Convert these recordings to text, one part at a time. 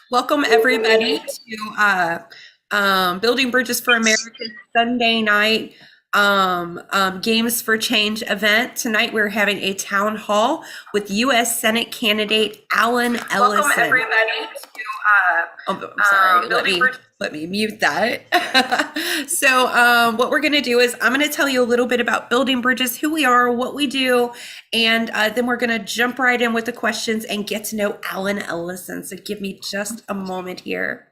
Welcome everybody to Building Bridges for America's Sunday night Games for Change event. Tonight we're having a town hall with U.S. Senate candidate Alan Ellison. Welcome everybody to I'm sorry. Let me mute that. So what we're going to do is I'm going to tell you a little bit about Building Bridges, who we are, what we do, and then we're going to jump right in with the questions and get to know Alan Ellison. So give me just a moment here.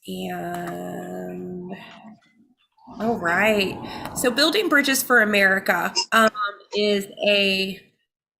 And all right. So Building Bridges for America is a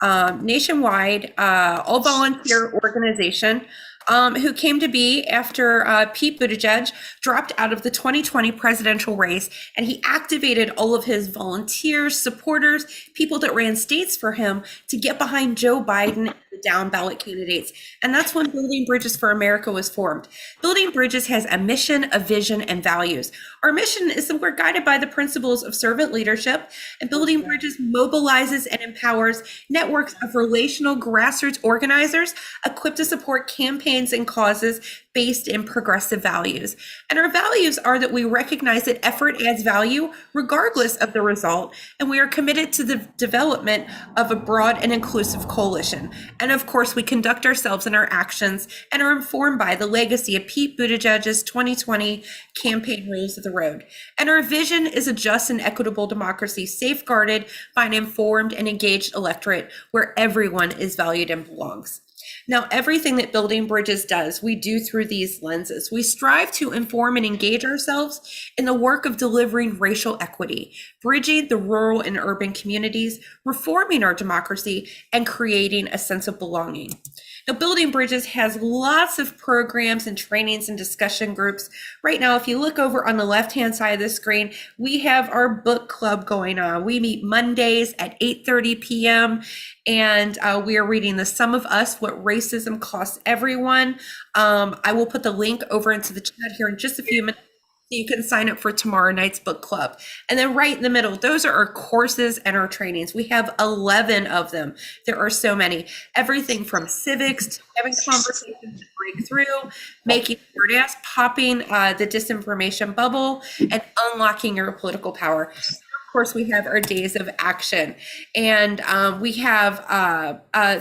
nationwide all volunteer organization who came to be after Pete Buttigieg dropped out of the 2020 presidential race, and he activated all of his volunteers, supporters, people that ran states for him to get behind Joe Biden and the down ballot candidates. And that's when Building Bridges for America was formed. Building Bridges has a mission, a vision, and values. Our mission is that we're guided by the principles of servant leadership, and Building Bridges mobilizes and empowers networks of relational grassroots organizers equipped to support campaigns and causes based in progressive values. And our values are that we recognize that effort adds value regardless of the result, and we are committed to the development of a broad and inclusive coalition. And of course, we conduct ourselves in our actions and are informed by the legacy of Pete Buttigieg's 2020 campaign rules of the road. And our vision is a just and equitable democracy safeguarded by an informed and engaged electorate where everyone is valued and belongs. Now, everything that Building Bridges does, we do through these lenses. We strive to inform and engage ourselves in the work of delivering racial equity, bridging the rural and urban communities, reforming our democracy, and creating a sense of belonging. Now, Building Bridges has lots of programs and trainings and discussion groups. Right now, if you look over on the left-hand side of the screen, we have our book club going on. We meet Mondays at 8:30 p.m. and we are reading The Sum of Us, What Racism Costs Everyone. I will put the link over into the chat here in just a few minutes. You can sign up for tomorrow night's book club. And then right in the middle, those are our courses and our trainings. We have 11 of them. There are so many. Everything from civics to having conversations to break through, making word ass, popping the disinformation bubble, and unlocking your political power. Of course, we have our days of action, and we have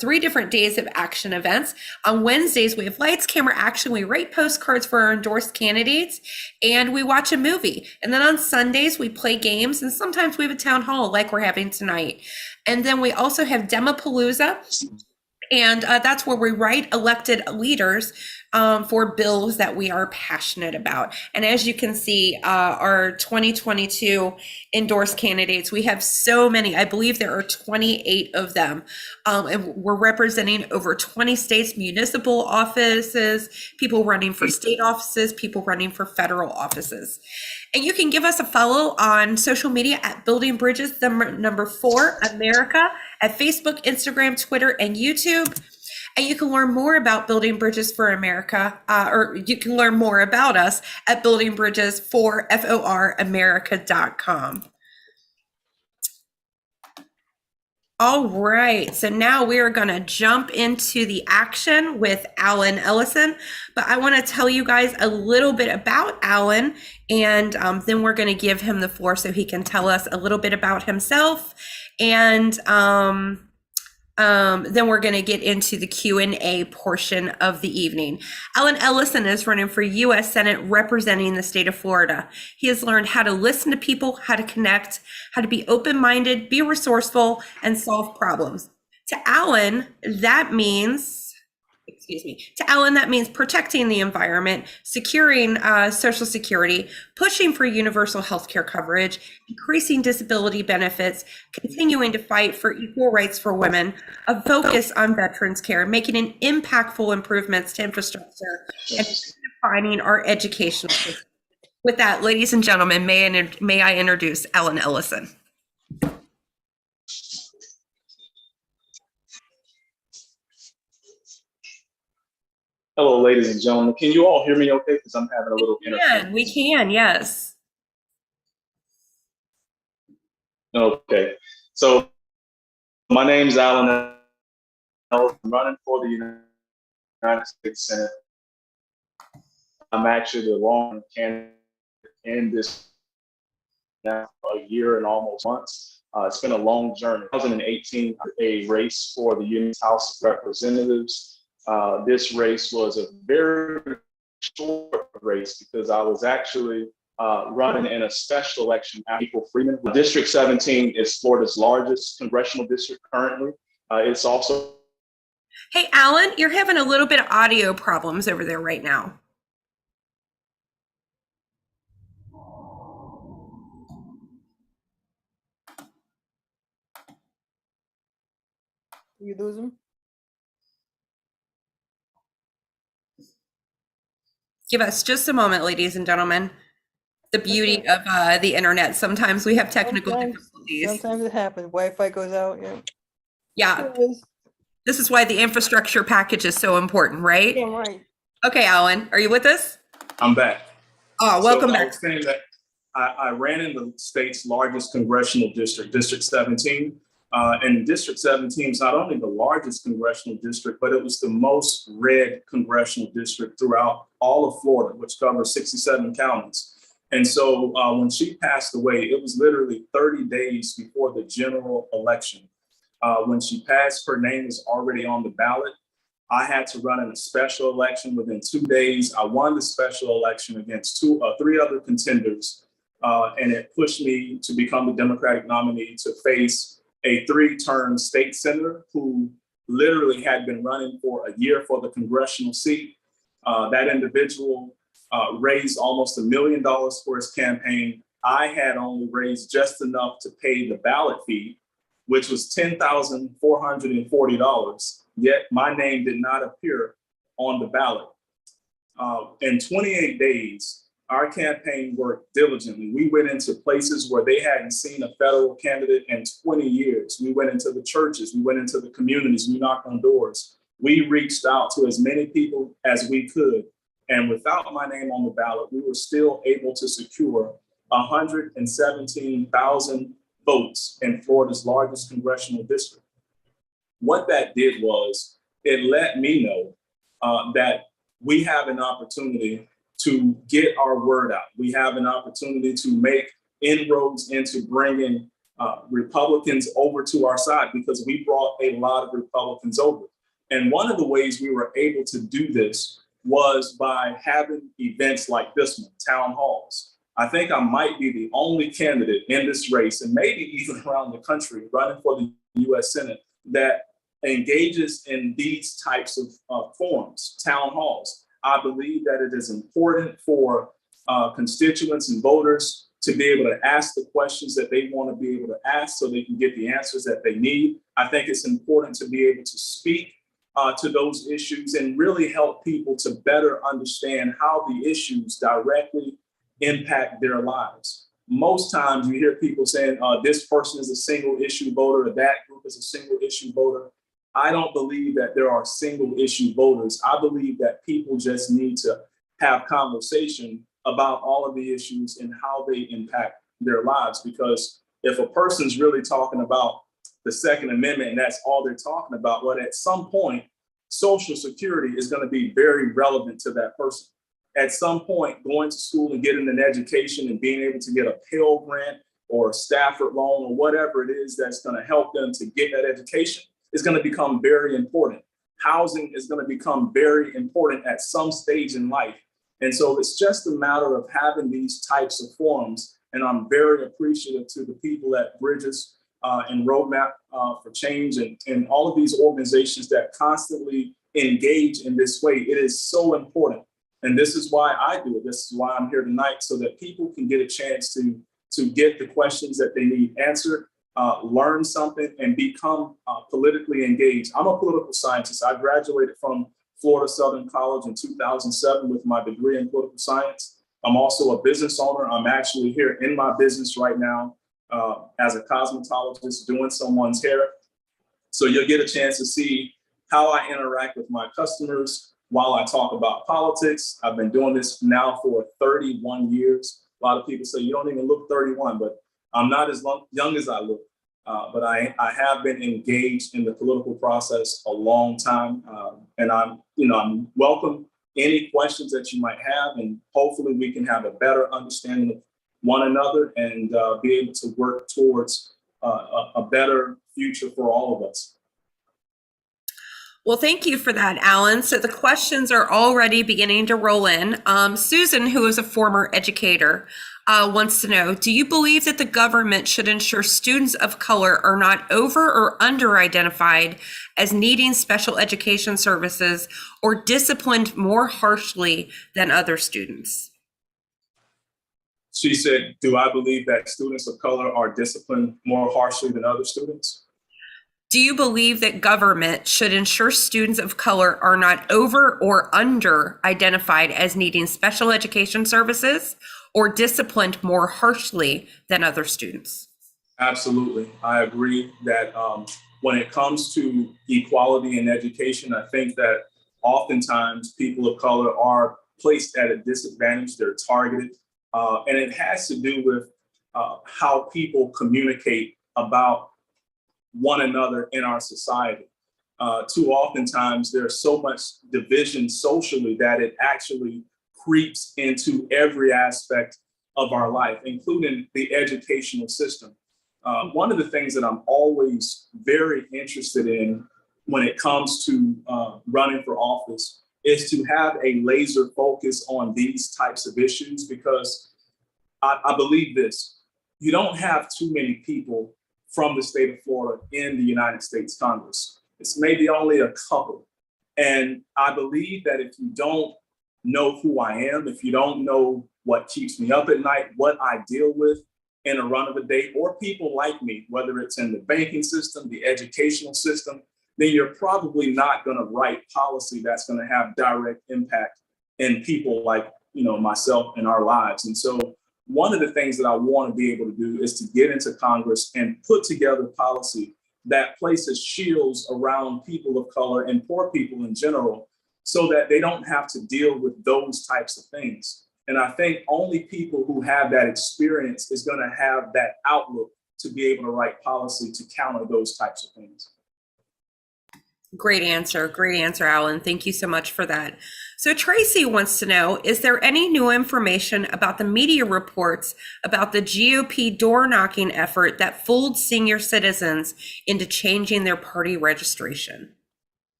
3 different days of action events. On Wednesdays, we have lights, camera, action. We write postcards for our endorsed candidates, and we watch a movie. And then on Sundays, we play games, and sometimes we have a town hall like we're having tonight. And then we also have Demopalooza, and that's where we write elected leaders for bills that we are passionate about. And as you can see, our 2022 endorsed candidates, we have so many. I believe there are 28 of them. And we're representing over 20 states, municipal offices, people running for state offices, people running for federal offices. And you can give us a follow on social media at Building Bridges, number 4 America, at Facebook, Instagram, Twitter, and YouTube. And you can learn more about Building Bridges for America, or you can learn more about us at Building Bridges for FORAmerica.com. All right, so now we are going to jump into the action with Alan Ellison, but I want to tell you guys a little bit about Alan, and then we're going to give him the floor so he can tell us a little bit about himself, and then we're going to get into the Q&A portion of the evening. Alan Ellison is running for U.S. Senate representing the state of Florida. He has learned how to listen to people, how to connect, how to be open-minded, be resourceful, and solve problems. To Alan, that means protecting the environment, securing Social Security, pushing for universal health care coverage, increasing disability benefits, continuing to fight for equal rights for women, a focus on veterans care, making an impactful improvements to infrastructure, and defining our educational system. With that, ladies and gentlemen, may I introduce Alan Ellison. Hello, ladies and gentlemen. Can you all hear me okay? Because I'm having a little interference. We can, yes. Okay. So my name's Alan. I'm running for the United United States Senate. I'm actually the lone candidate in this now a year and almost months. It's been a long journey. 2018, a race for the United House of Representatives. This race was a very short race because I was actually running in a special election after April Freeman. District 17 is Florida's largest congressional district currently. It's also. Hey, Alan, you're having a little bit of audio problems over there right now. You lose him? Give us just a moment, ladies and gentlemen. The beauty of the internet. Sometimes we have technical difficulties. Sometimes it happens. Wi-Fi goes out. Yeah. This is why the infrastructure package is so important, right? Yeah, right. Okay, Alan, are you with us? I'm back. Oh, welcome back. I was saying that I ran in the state's largest congressional district, District 17. And District 17 is not only the largest congressional district, but it was the most red congressional district throughout all of Florida, which covers 67 counties. And so when she passed away, it was literally 30 days before the general election. When she passed, her name was already on the ballot. I had to run in a special election within 2 days. I won the special election against three other contenders, and it pushed me to become the Democratic nominee to face a 3-term state senator who literally had been running for a year for the congressional seat. That individual raised almost $1 million for his campaign. I had only raised just enough to pay the ballot fee, which was $10,440. Yet my name did not appear on the ballot. In 28 days, our campaign worked diligently. We went into places where they hadn't seen a federal candidate in 20 years. We went into the churches, we went into the communities, we knocked on doors. We reached out to as many people as we could. And without my name on the ballot, we were still able to secure 117,000 votes in Florida's largest congressional district. What that did was it let me know that we have an opportunity to get our word out. We have an opportunity to make inroads into bringing Republicans over to our side because we brought a lot of Republicans over. And one of the ways we were able to do this was by having events like this one, town halls. I think I might be the only candidate in this race, and maybe even around the country, running for the US Senate, that engages in these types of forums, town halls. I believe that it is important for constituents and voters to be able to ask the questions that they want to be able to ask so they can get the answers that they need. I think it's important to be able to speak to those issues and really help people to better understand how the issues directly impact their lives. Most times you hear people saying this person is a single issue voter or that group is a single issue voter. I don't believe that there are single issue voters. I believe that people just need to have conversation about all of the issues and how they impact their lives. Because if a person's really talking about the Second Amendment and that's all they're talking about, well, at some point, Social Security is going to be very relevant to that person. At some point, going to school and getting an education and being able to get a Pell Grant or a Stafford loan or whatever it is that's going to help them to get that education is going to become very important. Housing is going to become very important at some stage in life. And so it's just a matter of having these types of forums. And I'm very appreciative to the people at Bridges and Roadmap for Change and all of these organizations that constantly engage in this way. It is so important. And this is why I do it. This is why I'm here tonight, so that people can get a chance to get the questions that they need answered, learn something, and become politically engaged. I'm a political scientist. I graduated from Florida Southern College in 2007 with my degree in political science. I'm also a business owner. I'm actually here in my business right now as a cosmetologist doing someone's hair. So you'll get a chance to see how I interact with my customers while I talk about politics. I've been doing this now for 31 years. A lot of people say you don't even look 31, but I'm not as young as I look. But I have been engaged in the political process a long time, and I'm welcome any questions that you might have, and hopefully we can have a better understanding of one another and be able to work towards a better future for all of us. Well, thank you for that, Alan. So the questions are already beginning to roll in. Susan, who is a former educator, wants to know, do you believe that the government should ensure students of color are not over or under identified as needing special education services or disciplined more harshly than other students? She said, do I believe that students of color are disciplined more harshly than other students? Do you believe that government should ensure students of color are not over or under identified as needing special education services or disciplined more harshly than other students? Absolutely. I agree that when it comes to equality in education, I think that oftentimes people of color are placed at a disadvantage. They're targeted. And it has to do with how people communicate about one another in our society. Too oftentimes there's so much division socially that it actually creeps into every aspect of our life, including the educational system. One of the things that I'm always very interested in when it comes to running for office is to have a laser focus on these types of issues, because I believe this: you don't have too many people from the state of Florida in the United States Congress. It's maybe only a couple. And I believe that if you don't know who I am, if you don't know what keeps me up at night, what I deal with in a run of a day, or people like me, whether it's in the banking system, the educational system, then you're probably not going to write policy that's going to have direct impact in people like, myself and our lives. And so one of the things that I want to be able to do is to get into Congress and put together policy that places shields around people of color and poor people in general, so that they don't have to deal with those types of things. And I think only people who have that experience is going to have that outlook to be able to write policy to counter those types of things. Great answer, Alan. Thank you so much for that. So Tracy wants to know, is there any new information about the media reports about the GOP door knocking effort that fooled senior citizens into changing their party registration?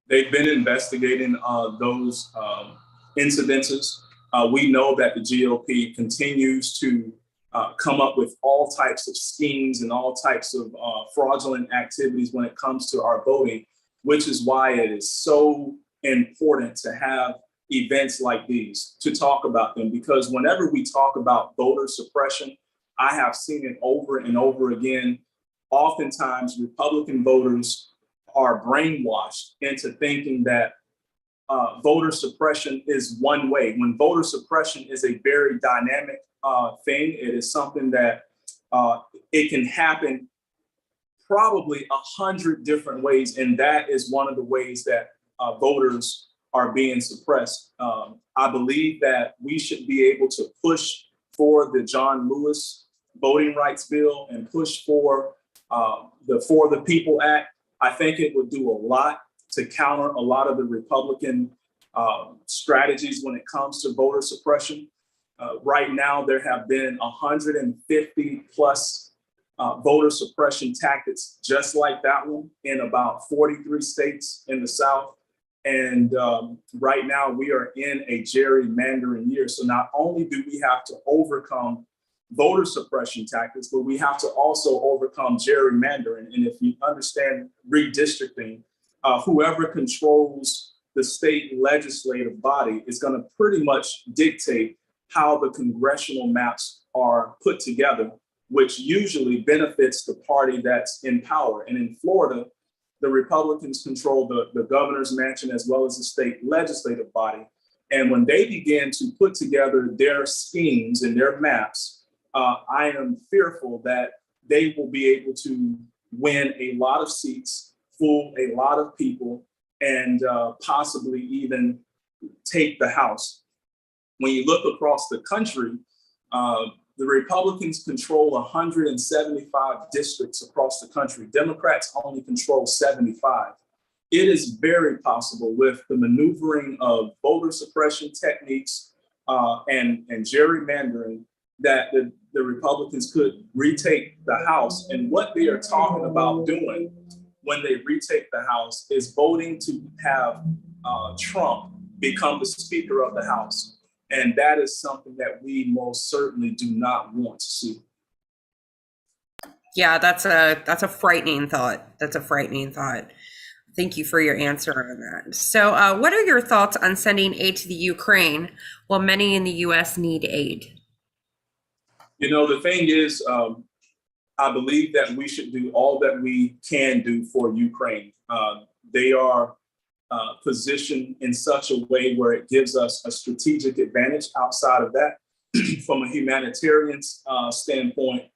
They've been investigating those incidences. We know that the GOP continues to come up with all types of schemes and all types of fraudulent activities when it comes to our voting, which is why it is so important to have events like these to talk about them. Because whenever we talk about voter suppression, I have seen it over and over again. Oftentimes, Republican voters are brainwashed into thinking that voter suppression is one way, when voter suppression is a very dynamic thing. It is something that it can happen probably 100 different ways, and that is one of the ways that voters are being suppressed. I believe that we should be able to push for the John Lewis voting rights bill and push for the For the People Act. I think it would do a lot to counter a lot of the Republican strategies when it comes to voter suppression. Right now, there have been 150 plus voter suppression tactics just like that one in about 43 states in the South. And right now we are in a gerrymandering year. So not only do we have to overcome voter suppression tactics, but we have to also overcome gerrymandering. And if you understand redistricting, whoever controls the state legislative body is going to pretty much dictate how the congressional maps are put together, which usually benefits the party that's in power. And in Florida, the Republicans control the governor's mansion as well as the state legislative body. And when they begin to put together their schemes and their maps, I am fearful that they will be able to win a lot of seats, fool a lot of people, and possibly even take the House. When you look across the country, The Republicans control 175 districts across the country. Democrats only control 75. It is very possible with the maneuvering of voter suppression techniques and gerrymandering that the Republicans could retake the House. And what they are talking about doing when they retake the House is voting to have Trump become the Speaker of the House. And that is something that we most certainly do not want to see. Yeah, that's a frightening thought. That's a frightening thought. Thank you for your answer on that. So, what are your thoughts on sending aid to the Ukraine while many in the U.S. need aid? You know, the thing is, I believe that we should do all that we can do for Ukraine. They are positioned in such a way where it gives us a strategic advantage. Outside of that, from a humanitarian standpoint,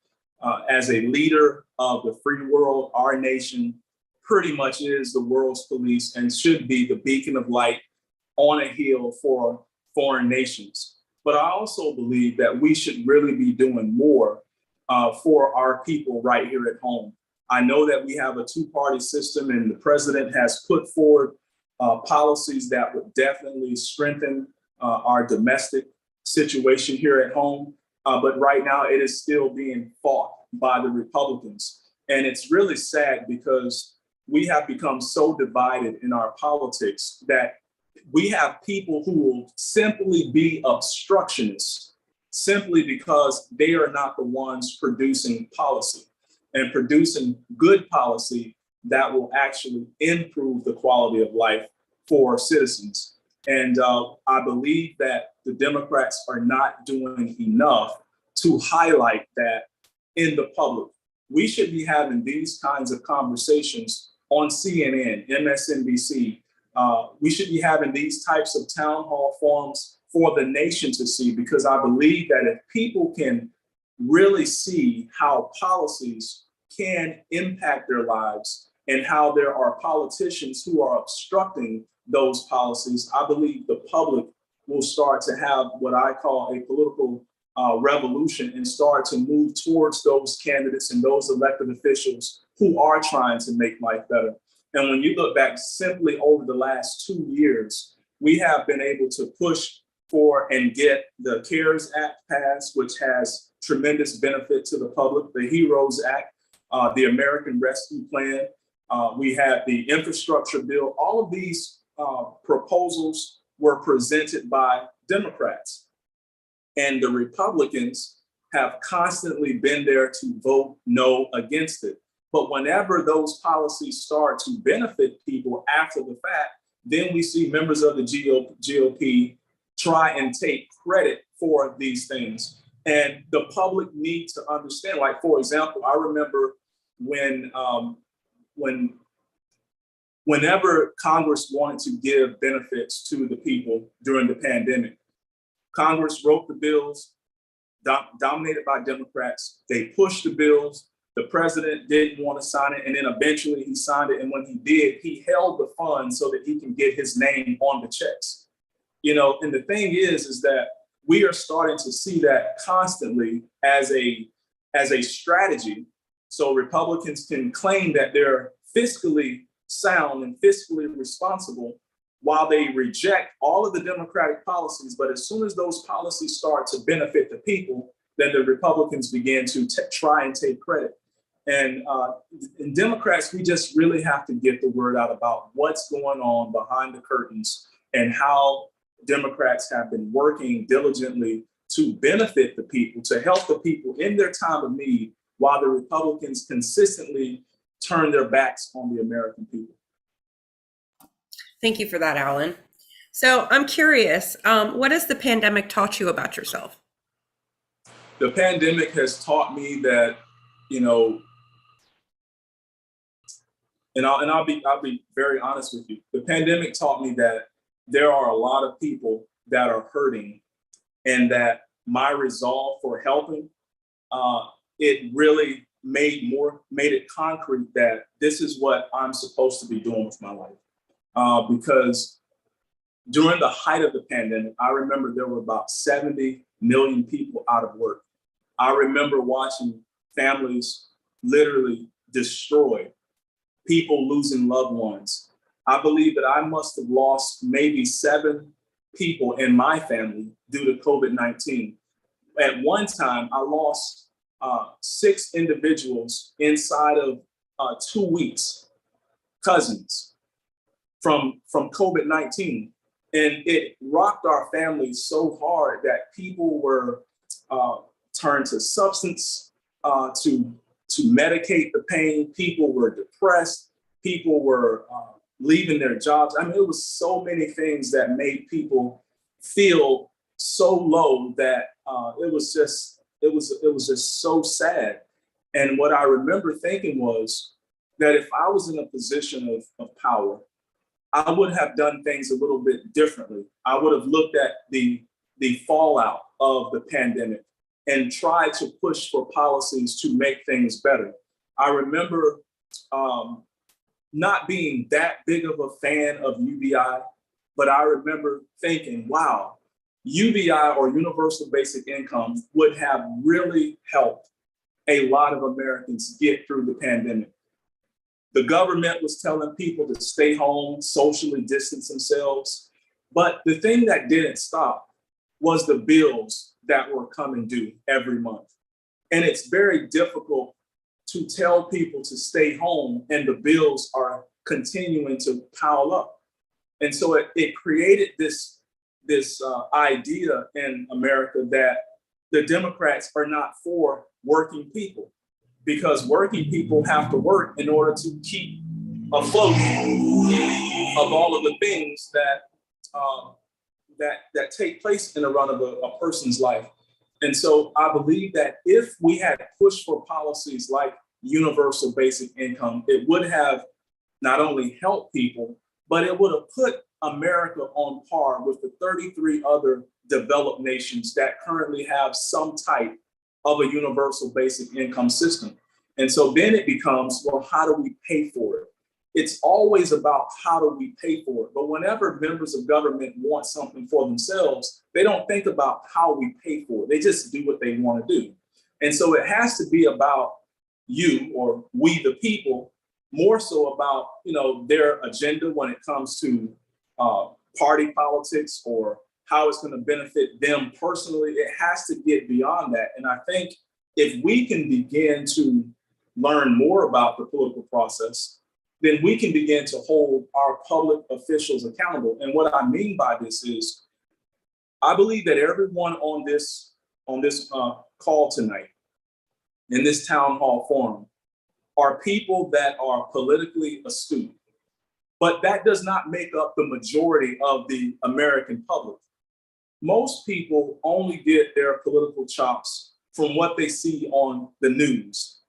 as a leader of the free world, our nation pretty much is the world's police and should be the beacon of light on a hill for foreign nations. But I also believe that we should really be doing more for our people right here at home. I know that we have a two-party system and the president has put forward policies that would definitely strengthen our domestic situation here at home. But right now it is still being fought by the Republicans. And it's really sad because we have become so divided in our politics that we have people who will simply be obstructionists simply because they are not the ones producing policy and producing good policy that will actually improve the quality of life for citizens. And I believe that the Democrats are not doing enough to highlight that in the public. We should be having these kinds of conversations on CNN, MSNBC. We should be having these types of town hall forums for the nation to see, because I believe that if people can really see how policies can impact their lives and how there are politicians who are obstructing those policies, I believe the public will start to have what I call a political revolution and start to move towards those candidates and those elected officials who are trying to make life better. And when you look back simply over the last 2 years, we have been able to push for and get the CARES Act passed, which has tremendous benefit to the public, the HEROES Act, the American Rescue Plan. We have the infrastructure bill. All of these proposals were presented by Democrats. And the Republicans have constantly been there to vote no against it. But whenever those policies start to benefit people after the fact, then we see members of the GOP try and take credit for these things. And the public needs to understand, like, for example, I remember whenever Congress wanted to give benefits to the people during the pandemic, Congress wrote the bills, dominated by Democrats. They pushed the bills. The president didn't want to sign it, and then eventually he signed it. And when he did, he held the funds so that he can get his name on the checks. You know, and the thing is that we are starting to see that constantly as a strategy. So Republicans can claim that they're fiscally sound and fiscally responsible while they reject all of the Democratic policies. But as soon as those policies start to benefit the people, then the Republicans begin to try and take credit. And in Democrats, we just really have to get the word out about what's going on behind the curtains and how Democrats have been working diligently to benefit the people, to help the people in their time of need, while the Republicans consistently turn their backs on the American people. Thank you for that, Alan. So I'm curious, what has the pandemic taught you about yourself? The pandemic has taught me that, you know, and I'll be very honest with you. The pandemic taught me that there are a lot of people that are hurting, and that my resolve for helping, it really made it concrete that this is what I'm supposed to be doing with my life. Because during the height of the pandemic, I remember there were about 70 million people out of work. I remember watching families literally destroyed, people losing loved ones. I believe that I must have lost maybe 7 people in my family due to COVID-19. At one time, I lost 6 individuals inside of 2 weeks, cousins, from COVID-19. And it rocked our family so hard that people were turned to substance to medicate the pain. People were depressed. People were leaving their jobs. I mean, it was so many things that made people feel so low that it was just so sad. And what I remember thinking was that if I was in a position of power, I would have done things a little bit differently. I would have looked at the fallout of the pandemic and tried to push for policies to make things better. I remember not being that big of a fan of UBI, but I remember thinking, wow, UBI or universal basic income would have really helped a lot of Americans get through the pandemic. The government was telling people to stay home, socially distance themselves. But the thing that didn't stop was the bills that were coming due every month. And it's very difficult to tell people to stay home and the bills are continuing to pile up. And so it created this idea in America that the Democrats are not for working people, because working people have to work in order to keep afloat of all of the things that take place in the run of a person's life. And so I believe that if we had pushed for policies like universal basic income, it would have not only helped people, but it would have put America on par with the 33 other developed nations that currently have some type of a universal basic income system. And so then it becomes, well, how do we pay for it? It's always about how do we pay for it. But whenever members of government want something for themselves, they don't think about how we pay for it. They just do what they want to do. And so it has to be about you or we the people, more so about, their agenda when it comes to party politics or how it's going to benefit them personally. It has to get beyond that. And I think if we can begin to learn more about the political process, then we can begin to hold our public officials accountable. And what I mean by this is, I believe that everyone on this call tonight, in this town hall forum, are people that are politically astute. But that does not make up the majority of the American public. Most people only get their political chops from what they see on the news.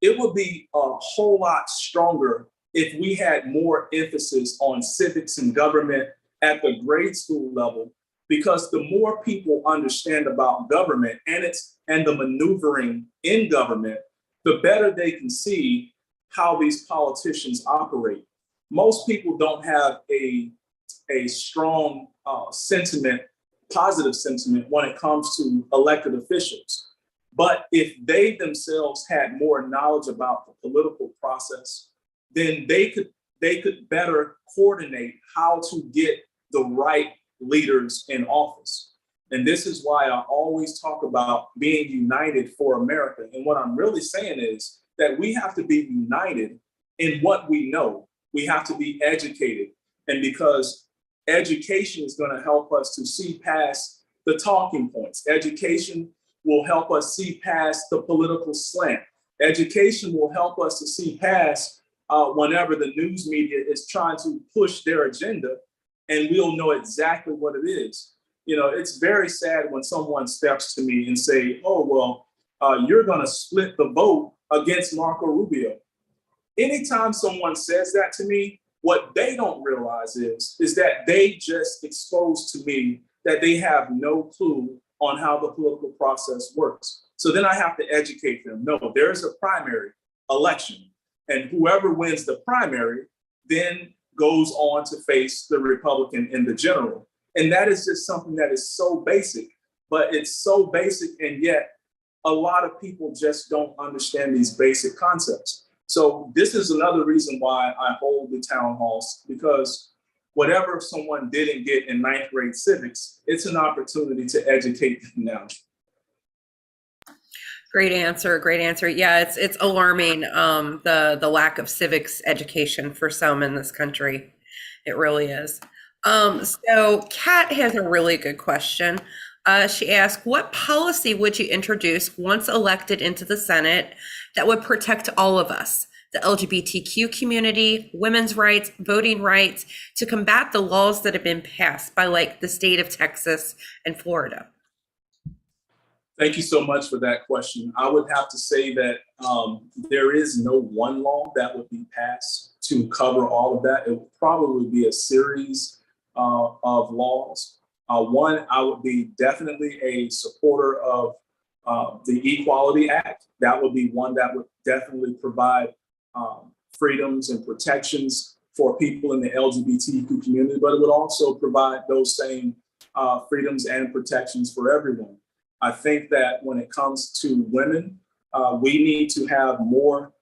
It would be a whole lot stronger if we had more emphasis on civics and government at the grade school level, because the more people understand about government and the maneuvering in government, the better they can see how these politicians operate. Most people don't have a strong positive sentiment when it comes to elected officials. But if they themselves had more knowledge about the political process, then they could better coordinate how to get the right leaders in office. And this is why I always talk about being united for America. And what I'm really saying is that we have to be united in what we know. We have to be educated. And because education is going to help us to see past the talking points. Education will help us see past the political slant. Education will help us to see past whenever the news media is trying to push their agenda, and we'll know exactly what it is. It's very sad when someone steps to me and say, oh, well, you're going to split the vote against Marco Rubio. Anytime someone says that to me, what they don't realize is that they just exposed to me that they have no clue on how the political process works. So then I have to educate them. No, there's a primary election, and whoever wins the primary then goes on to face the Republican in the general. And that is just something that is so basic, but it's so basic and yet a lot of people just don't understand these basic concepts. So this is another reason why I hold the town halls, because whatever someone didn't get in ninth grade civics, it's an opportunity to educate them now. Great answer. Great answer. Yeah, it's alarming, the lack of civics education for some in this country. It really is. So Kat has a really good question. She asked, what policy would you introduce once elected into the Senate that would protect all of us, the LGBTQ community, women's rights, voting rights, to combat the laws that have been passed by like the state of Texas and Florida? Thank you so much for that question. I would have to say that there is no one law that would be passed to cover all of that. It would probably be a series of laws. One, I would be definitely a supporter of the Equality Act. That would be one that would definitely provide freedoms and protections for people in the LGBTQ community, but it would also provide those same freedoms and protections for everyone. I think that when it comes to women, we need to have more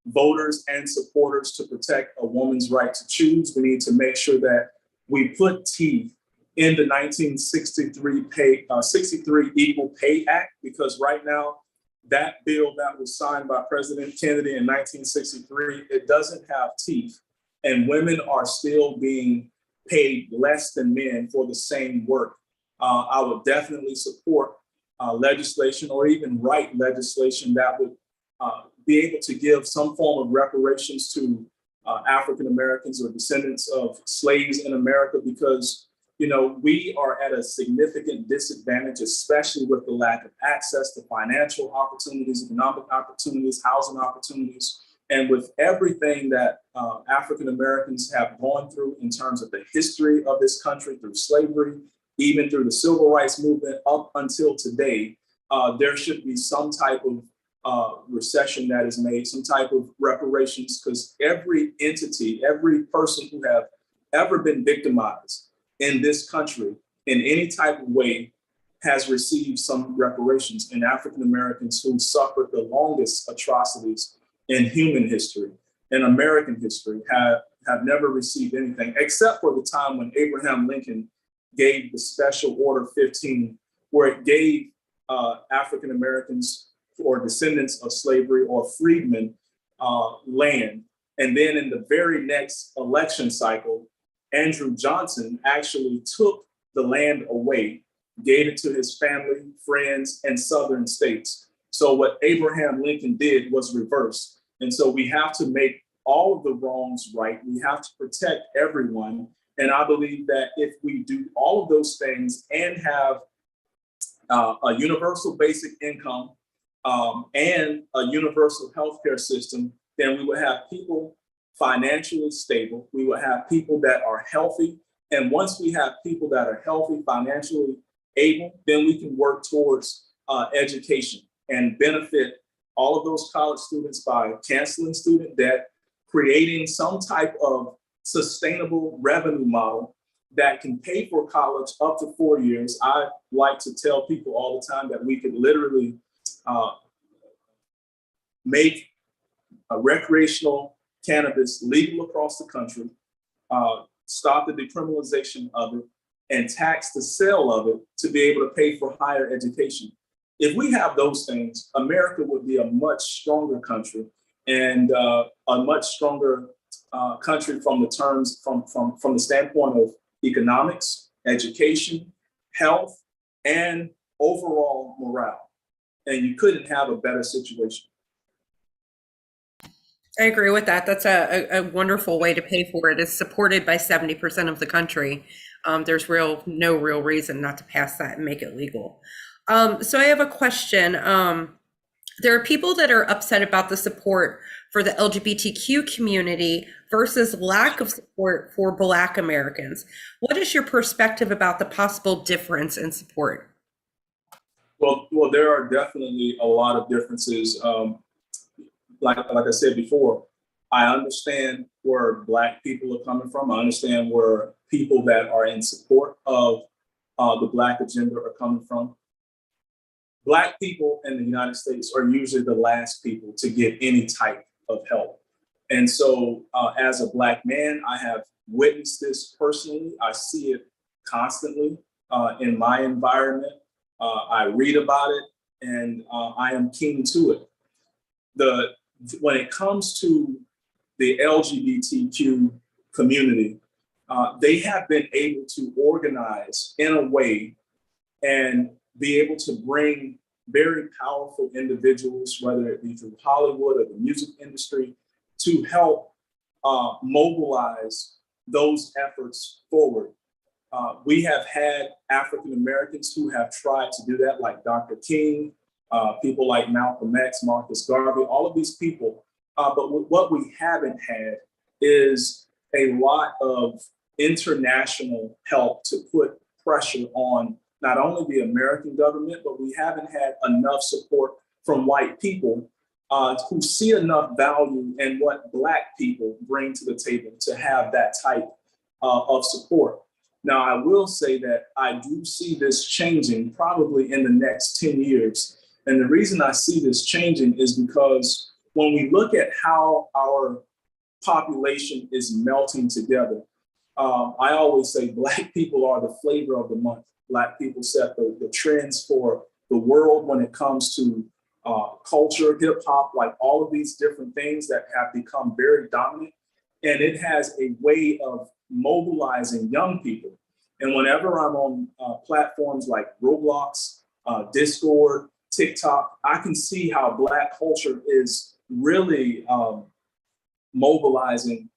voters and supporters to protect a woman's right to choose. We need to make sure that we put teeth in the 1963 Equal Pay Act, because right now, that bill that was signed by President Kennedy in 1963, it doesn't have teeth, and women are still being paid less than men for the same work. I would definitely support legislation, or even write legislation that would be able to give some form of reparations to African Americans or descendants of slaves in America, because we are at a significant disadvantage, especially with the lack of access to financial opportunities, economic opportunities, housing opportunities, and with everything that African Americans have gone through in terms of the history of this country through slavery, even through the civil rights movement up until today. There should be some type of recession that is made, some type of reparations, because every entity, every person who have ever been victimized in this country in any type of way has received some reparations. And African Americans who suffered the longest atrocities in human history, in American history, have never received anything, except for the time when Abraham Lincoln gave the Special Order 15, where it gave African Americans or descendants of slavery or freedmen land. And then in the very next election cycle, Andrew Johnson actually took the land away, gave it to his family, friends, and southern states. So what Abraham Lincoln did was reversed. And so we have to make all of the wrongs right. We have to protect everyone. And I believe that if we do all of those things and have a universal basic income and a universal healthcare system, then we would have people financially stable. We will have people that are healthy. And once we have people that are healthy, financially able, then we can work towards education and benefit all of those college students by canceling student debt, creating some type of sustainable revenue model that can pay for college up to 4 years. I like to tell people all the time that we could literally make a recreational cannabis legal across the country, stop the decriminalization of it, and tax the sale of it to be able to pay for higher education. If we have those things, America would be a much stronger country, and a much stronger country from the standpoint of economics, education, health, and overall morale. And you couldn't have a better situation. I agree with that. That's a wonderful way to pay for it. It's supported by 70% of the country. There's no real reason not to pass that and make it legal. So I have a question. There are people that are upset about the support for the LGBTQ community versus lack of support for Black Americans. What is your perspective about the possible difference in support? Well, there are definitely a lot of differences. Like I said before, I understand where Black people are coming from. I understand where people that are in support of the Black agenda are coming from. Black people in the United States are usually the last people to get any type of help. And so as a Black man, I have witnessed this personally. I see it constantly in my environment. I read about it, and I am keen to it. When it comes to the LGBTQ community, they have been able to organize in a way and be able to bring very powerful individuals, whether it be through Hollywood or the music industry, to help mobilize those efforts forward. We have had African Americans who have tried to do that, like Dr. King, people like Malcolm X, Marcus Garvey, all of these people. But what we haven't had is a lot of international help to put pressure on not only the American government, but we haven't had enough support from white people who see enough value in what Black people bring to the table to have that type of support. Now, I will say that I do see this changing probably in the next 10 years. And the reason I see this changing is because when we look at how our population is melting together, I always say Black people are the flavor of the month. Black people set the trends for the world when it comes to culture, hip hop, like all of these different things that have become very dominant. And it has a way of mobilizing young people. And whenever I'm on platforms like Roblox, Discord, TikTok, I can see how Black culture is really mobilizing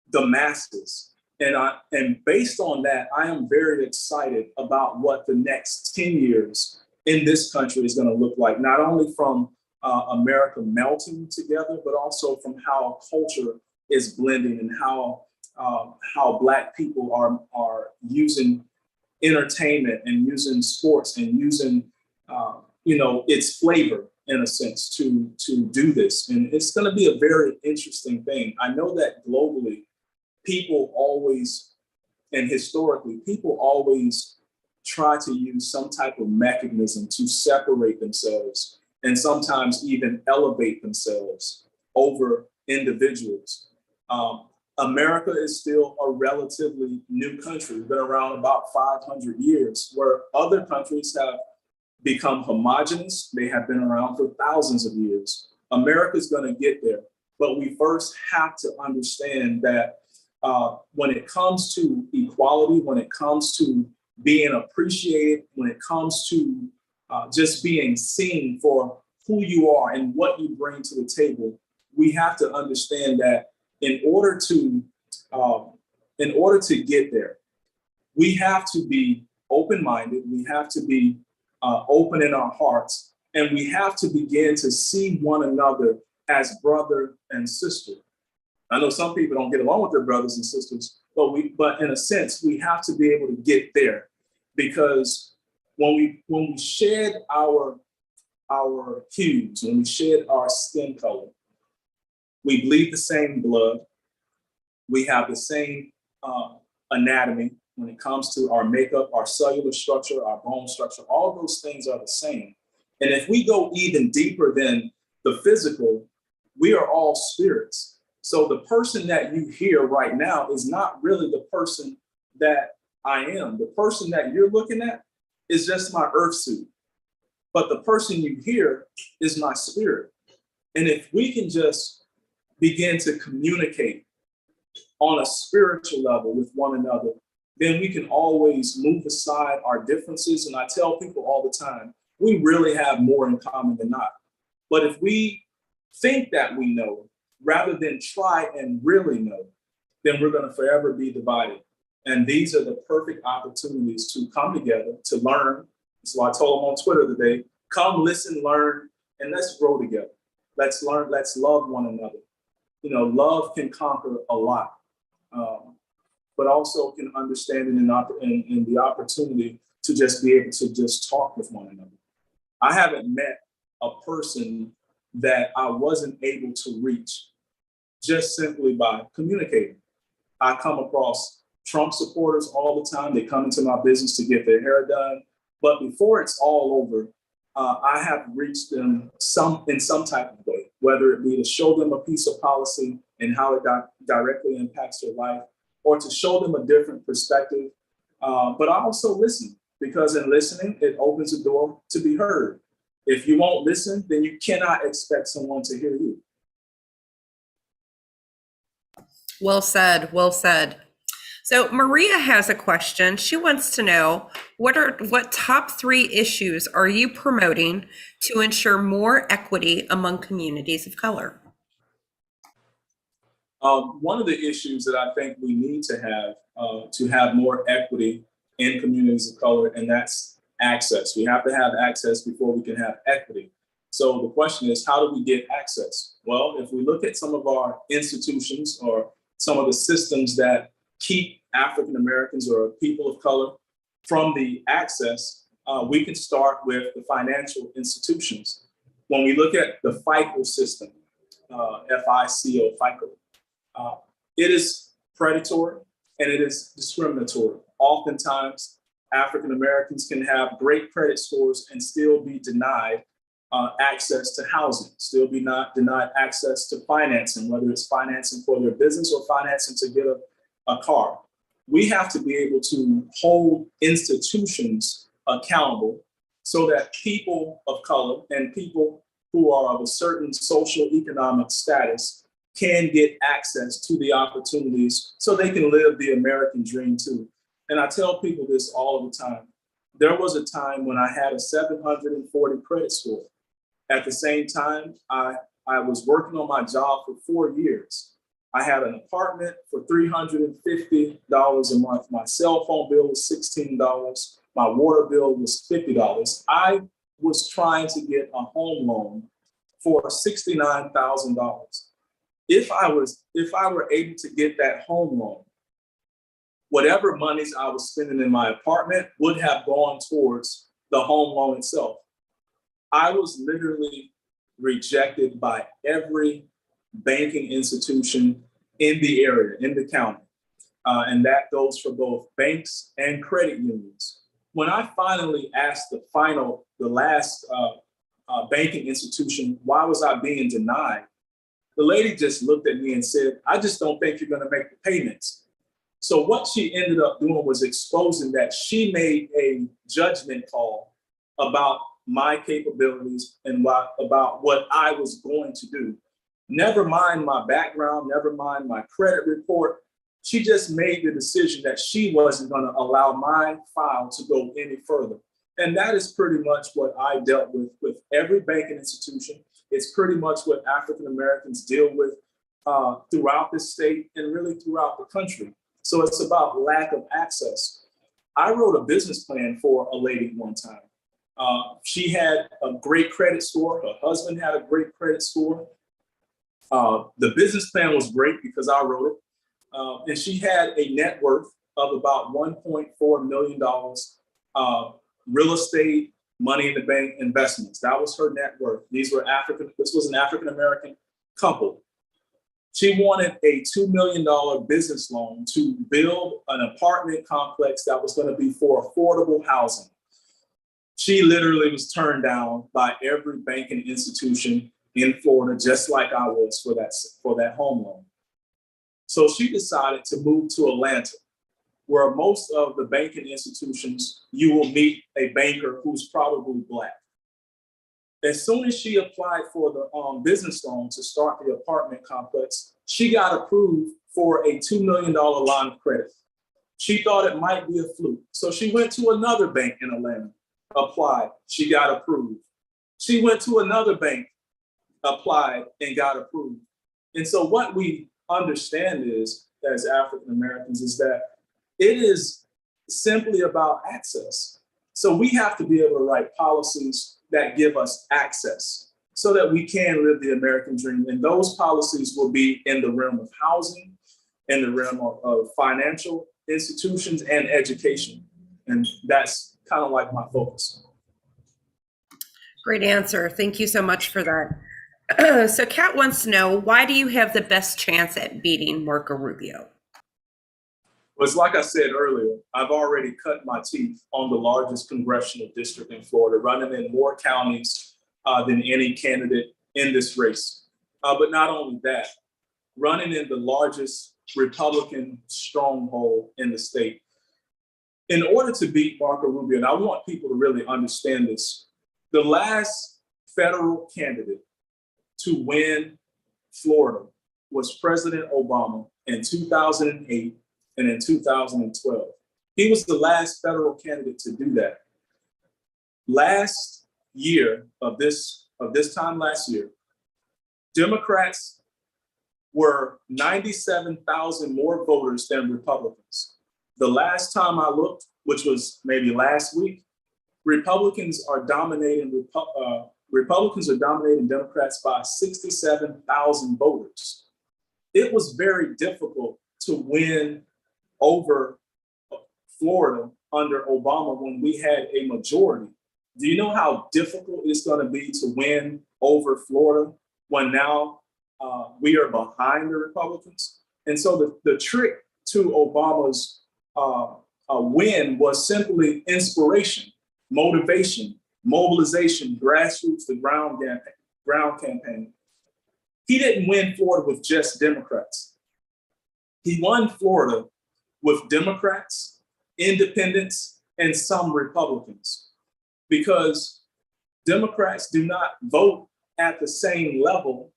the masses. And based on that, I am very excited about what the next 10 years in this country is going to look like, not only from America melting together, but also from how culture is blending and how Black people are using entertainment and using sports and using its flavor in a sense to do this. And it's going to be a very interesting thing. I know that globally, people always, and historically, people always try to use some type of mechanism to separate themselves and sometimes even elevate themselves over individuals. America is still a relatively new country. We've been around about 500 years, where other countries have become homogenous. They have been around for thousands of years. America's going to get there, but we first have to understand that when it comes to equality, when it comes to being appreciated, when it comes to just being seen for who you are and what you bring to the table, we have to understand that in order to get there, we have to be open-minded. We have to be open in our hearts, and we have to begin to see one another as brother and sister. I know some people don't get along with their brothers and sisters, but in a sense, we have to be able to get there, because when we shed our hues, when we shed our skin color, we bleed the same blood. We have the same anatomy when it comes to our makeup, our cellular structure, our bone structure. All of those things are the same. And if we go even deeper than the physical, we are all spirits. So the person that you hear right now is not really the person that I am. The person that you're looking at is just my earth suit. But the person you hear is my spirit. And if we can just begin to communicate on a spiritual level with one another, then we can always move aside our differences. And I tell people all the time, we really have more in common than not. But if we think that we know, rather than try and really know, then we're going to forever be divided. And these are the perfect opportunities to come together, to learn. So I told them on Twitter today, come, listen, learn, and let's grow together. Let's learn, let's love one another. You know, love can conquer a lot, but also can understand it in the opportunity to just be able to just talk with one another. I haven't met a person that I wasn't able to reach just simply by communicating. I come across Trump supporters all the time. They come into my business to get their hair done. But before it's all over, I have reached them in some type of way, whether it be to show them a piece of policy and how it directly impacts their life, or to show them a different perspective. But I also listen, because in listening, it opens the door to be heard. If you won't listen, then you cannot expect someone to hear you. Well said. Well said. So Maria has a question. She wants to know what top 3 issues are you promoting to ensure more equity among communities of color? One of the issues that I think we need to have more equity in communities of color, and that's access. We have to have access before we can have equity. So the question is, how do we get access? Well, if we look at some of our institutions or some of the systems that keep African Americans or people of color from the access, we can start with the financial institutions. When we look at the FICO system, FICO, FICO, it is predatory and it is discriminatory. Oftentimes, African Americans can have great credit scores and still be denied access to housing, still be not denied access to financing, whether it's financing for their business or financing to get a car. We have to be able to hold institutions accountable so that people of color and people who are of a certain social economic status can get access to the opportunities so they can live the American dream too. And I tell people this all the time. There was a time when I had a 740 credit score. At the same time, I was working on my job for 4 years. I had an apartment for $350 a month. My cell phone bill was $16. My water bill was $50. I was trying to get a home loan for $69,000. If I were able to get that home loan, whatever monies I was spending in my apartment would have gone towards the home loan itself. I was literally rejected by every banking institution in the area, in the county. And that goes for both banks and credit unions. When I finally asked the last banking institution, why was I being denied? The lady just looked at me and said, I just don't think you're going to make the payments. So what she ended up doing was exposing that she made a judgment call about my capabilities and about what I was going to do. Never mind my background, never mind my credit report. She just made the decision that she wasn't going to allow my file to go any further. And that is pretty much what I dealt with every banking institution. It's pretty much what African Americans deal with throughout the state and really throughout the country. So it's about lack of access. I wrote a business plan for a lady one time. She had a great credit score. Her husband had a great credit score. The business plan was great because I wrote it. And she had a net worth of about $1.4 million real estate, money in the bank investments. That was her net worth. This was an African-American couple. She wanted a $2 million business loan to build an apartment complex that was going to be for affordable housing. She literally was turned down by every banking institution in Florida, just like I was for that home loan. So she decided to move to Atlanta, where most of the banking institutions, you will meet a banker who's probably Black. As soon as she applied for the business loan to start the apartment complex, she got approved for a $2 million line of credit. She thought it might be a fluke. So she went to another bank in Atlanta, applied, she got approved. She went to another bank, applied, and got approved. And so what we understand is, as African Americans, is that it is simply about access. So we have to be able to write policies that give us access so that we can live the American dream. And those policies will be in the realm of housing, in the realm of financial institutions and education. And that's kind of like my focus. Great answer. Thank you so much for that. So Kat wants to know, why do you have the best chance at beating Marco Rubio? Well, it's like I said earlier, I've already cut my teeth on the largest congressional district in Florida, running in more counties than any candidate in this race. But not only that, running in the largest Republican stronghold in the state. In order to beat Marco Rubio, and I want people to really understand this, the last federal candidate to win Florida was President Obama in 2008 and in 2012. He was the last federal candidate to do that. Last year of this time last year, Democrats were 97,000 more voters than Republicans. The last time I looked, which was maybe last week, Republicans are dominating Democrats by 67,000 voters. It was very difficult to win over Florida under Obama when we had a majority. Do you know how difficult it's going to be to win over Florida when now we are behind the Republicans? And so the trick to Obama's win was simply inspiration, motivation, mobilization, grassroots, the ground campaign. He didn't win Florida with just Democrats. He won Florida with Democrats, independents, and some Republicans, because Democrats do not vote at the same level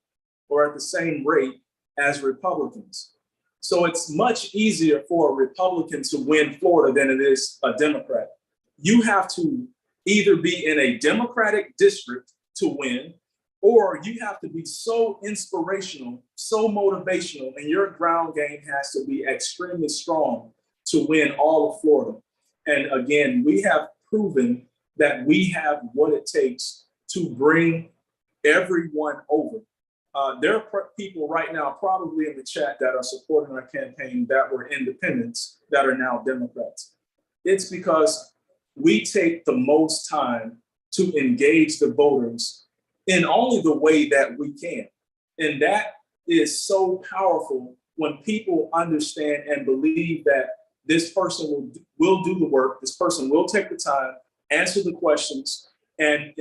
or at the same rate as Republicans. So it's much easier for a Republican to win Florida than it is a Democrat. You have to either be in a Democratic district to win, or you have to be so inspirational, so motivational, and your ground game has to be extremely strong to win all of Florida. And again, we have proven that we have what it takes to bring everyone over. There are people right now probably in the chat that are supporting our campaign that were independents that are now Democrats. It's because we take the most time to engage the voters in only the way that we can. And that is so powerful when people understand and believe that this person will do the work, this person will take the time, answer the questions, and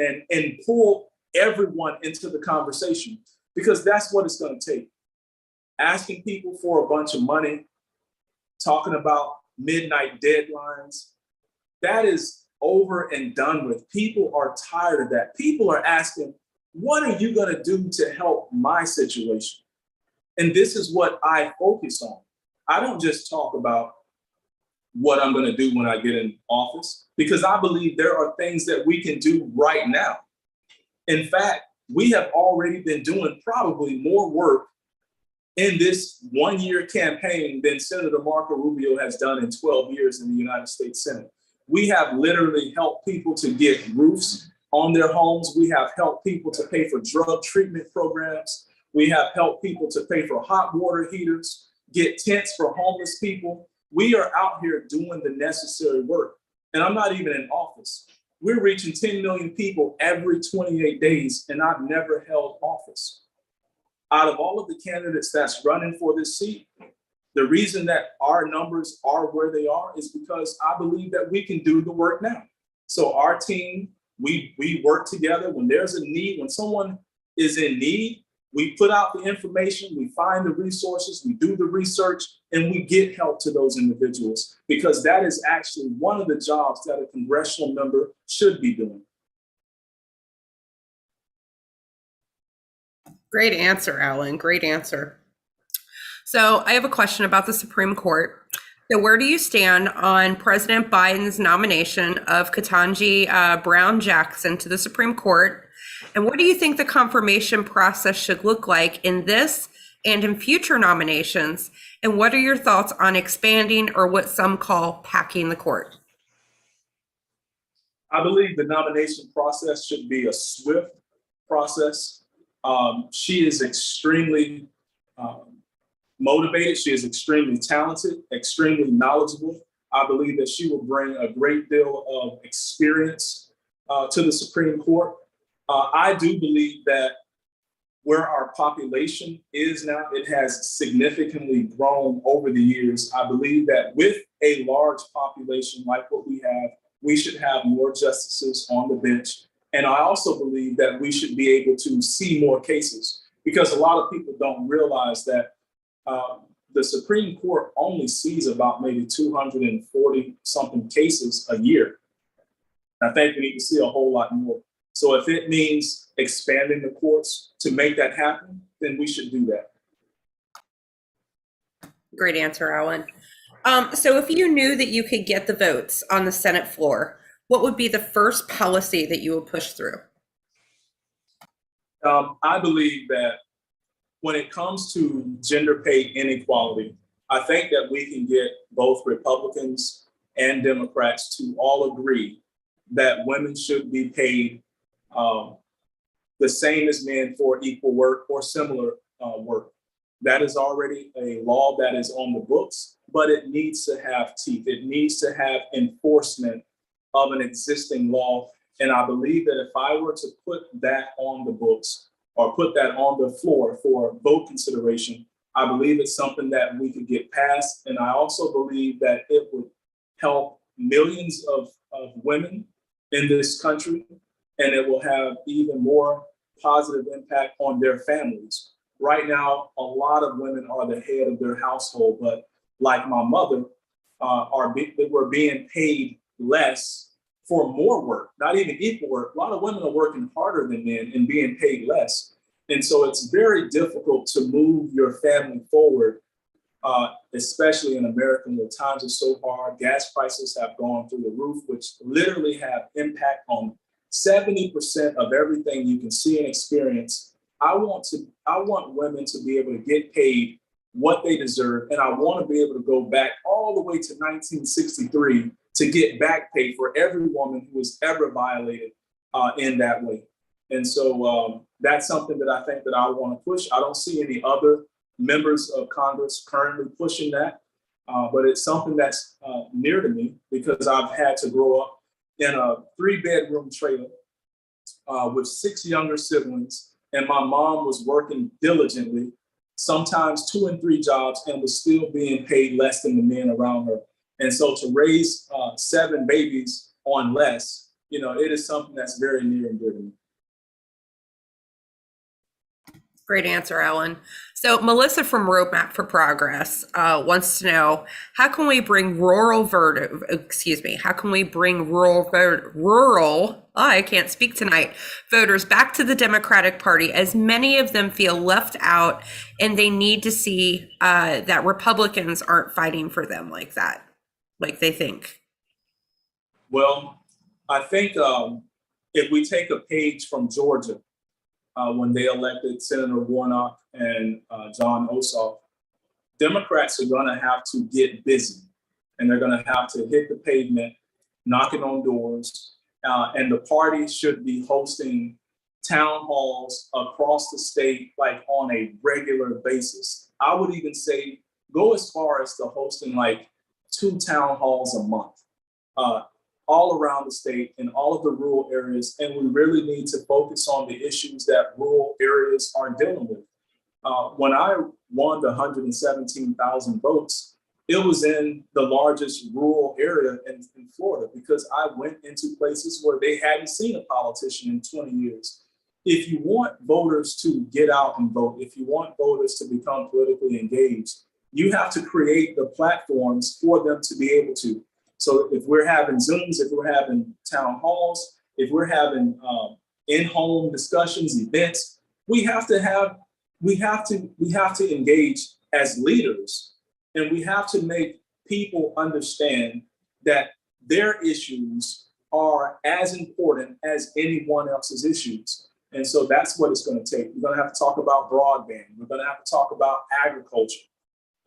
pull everyone into the conversation, because that's what it's going to take. Asking people for a bunch of money, talking about midnight deadlines, that is over and done with. People are tired of that. People are asking, what are you going to do to help my situation? And this is what I focus on. I don't just talk about what I'm going to do when I get in office, because I believe there are things that we can do right now. In fact, we have already been doing probably more work in this one-year campaign than Senator Marco Rubio has done in 12 years in the United States Senate. We have literally helped people to get roofs on their homes. We have helped people to pay for drug treatment programs. We have helped people to pay for hot water heaters, get tents for homeless people. We are out here doing the necessary work. And I'm not even in office. We're reaching 10 million people every 28 days, and I've never held office. Out of all of the candidates that's running for this seat, the reason that our numbers are where they are is because I believe that we can do the work now. So our team, we work together. When there's a need, when someone is in need, we put out the information, we find the resources, we do the research, and we get help to those individuals, because that is actually one of the jobs that a congressional member should be doing. Great answer, Alan. Great answer. So I have a question about the Supreme Court. So where do you stand on President Biden's nomination of Ketanji Brown Jackson to the Supreme Court? And what do you think the confirmation process should look like in this and in future nominations? And what are your thoughts on expanding, or what some call packing, the court? I believe the nomination process should be a swift process. She is extremely motivated. She is extremely talented, extremely knowledgeable. I believe that she will bring a great deal of experience to the Supreme Court. I do believe that where our population is now, it has significantly grown over the years. I believe that with a large population like what we have, we should have more justices on the bench. And I also believe that we should be able to see more cases, because a lot of people don't realize that the Supreme Court only sees about maybe 240 something cases a year. I think we need to see a whole lot more. So if it means expanding the courts to make that happen, then we should do that. Great answer, Alan. So if you knew that you could get the votes on the Senate floor, what would be the first policy that you would push through? I believe that when it comes to gender pay inequality, I think that we can get both Republicans and Democrats to all agree that women should be paid the same as men for equal work or similar work. That is already a law that is on the books, but it needs to have teeth. It needs to have enforcement of an existing law. And I believe that if I were to put that on the books or put that on the floor for vote consideration, I believe it's something that we could get passed. And I also believe that it would help millions of women in this country, and it will have even more positive impact on their families. Right now, a lot of women are the head of their household, but like my mother, we're being paid less for more work, not even equal work. A lot of women are working harder than men and being paid less. And so it's very difficult to move your family forward, especially in America where times are so hard. Gas prices have gone through the roof, which literally have impact on 70% of everything you can see and experience. I want women to be able to get paid what they deserve. And I want to be able to go back all the way to 1963 to get back pay for every woman who was ever violated in that way. And so that's something that I think that I want to push. I don't see any other members of Congress currently pushing that, but it's something that's near to me because I've had to grow up in a 3-bedroom trailer with 6 younger siblings, and my mom was working diligently, sometimes 2 and 3 jobs, and was still being paid less than the men around her. And so to raise 7 babies on less, it is something that's very near and dear to me. Great answer, Alan. So Melissa from Roadmap for Progress wants to know, how can we bring I can't speak tonight, voters back to the Democratic Party, as many of them feel left out and they need to see that Republicans aren't fighting for them like that, like they think? Well, I think if we take a page from Georgia, when they elected Senator Warnock and John Ossoff, Democrats are going to have to get busy, and they're going to have to hit the pavement, knocking on doors, and the party should be hosting town halls across the state, like on a regular basis. I would even say go as far as to hosting like 2 town halls a month. All around the state in all of the rural areas. And we really need to focus on the issues that rural areas are dealing with. When I won the 117,000 votes, it was in the largest rural area in Florida, because I went into places where they hadn't seen a politician in 20 years. If you want voters to get out and vote, if you want voters to become politically engaged, you have to create the platforms for them to be able to. So if we're having Zooms, if we're having town halls, if we're having in-home discussions, events, we have to engage as leaders, and we have to make people understand that their issues are as important as anyone else's issues. And so that's what it's going to take. We're going to have to talk about broadband. We're going to have to talk about agriculture.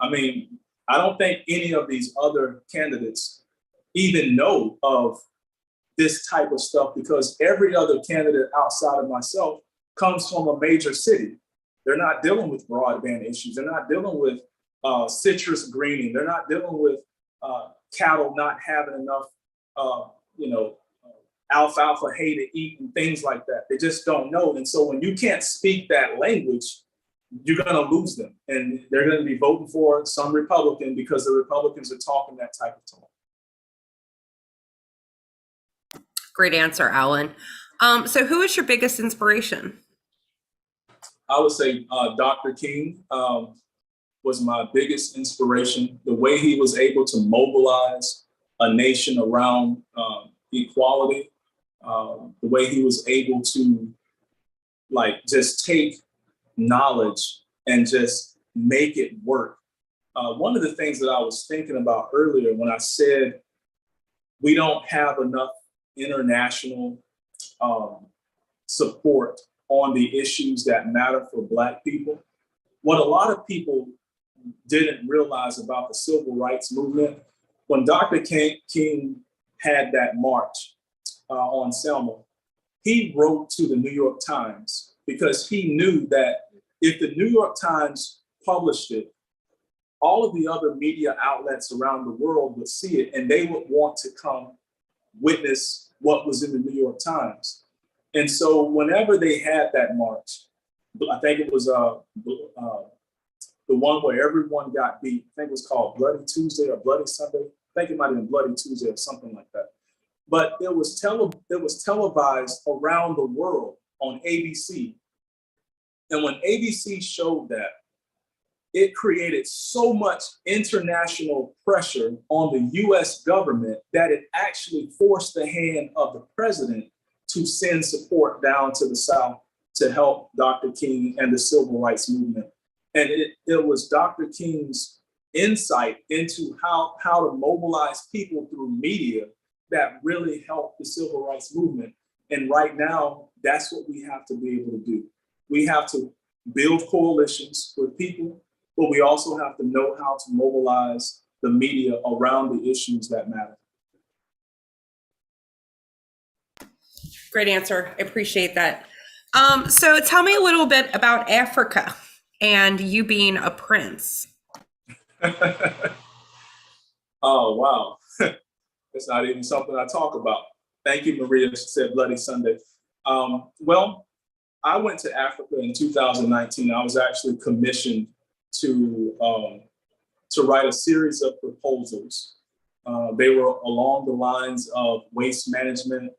I mean, I don't think any of these other candidates even know of this type of stuff, because every other candidate outside of myself comes from a major city. They're not dealing with broadband issues. They're not dealing with citrus greening. They're not dealing with cattle not having enough, alfalfa hay to eat and things like that. They just don't know. And so when you can't speak that language, you're going to lose them. And they're going to be voting for some Republican because the Republicans are talking that type of talk. Great answer, Alan. So who is your biggest inspiration? I would say Dr. King was my biggest inspiration. The way he was able to mobilize a nation around equality, the way he was able to just take knowledge and just make it work. One of the things that I was thinking about earlier when I said we don't have enough international support on the issues that matter for Black people. What a lot of people didn't realize about the civil rights movement, when Dr. King had that march on Selma, he wrote to the New York Times because he knew that if the New York Times published it, all of the other media outlets around the world would see it and they would want to come witness what was in the New York Times. And so whenever they had that march, I think it was the one where everyone got beat. I think it was called Bloody Tuesday or Bloody Sunday. I think it might have been Bloody Tuesday or something like that. But it was televised around the world on ABC. And when ABC showed that, it created so much international pressure on the US government that it actually forced the hand of the president to send support down to the South to help Dr. King and the civil rights movement. And it was Dr. King's insight into how to mobilize people through media that really helped the civil rights movement. And right now, that's what we have to be able to do. We have to build coalitions with people, but we also have to know how to mobilize the media around the issues that matter. Great answer. I appreciate that. So tell me a little bit about Africa and you being a prince. Oh, wow. It's not even something I talk about. Thank you, Maria. She said Bloody Sunday. Well, I went to Africa in 2019. I was actually commissioned to write a series of proposals. They were along the lines of waste management,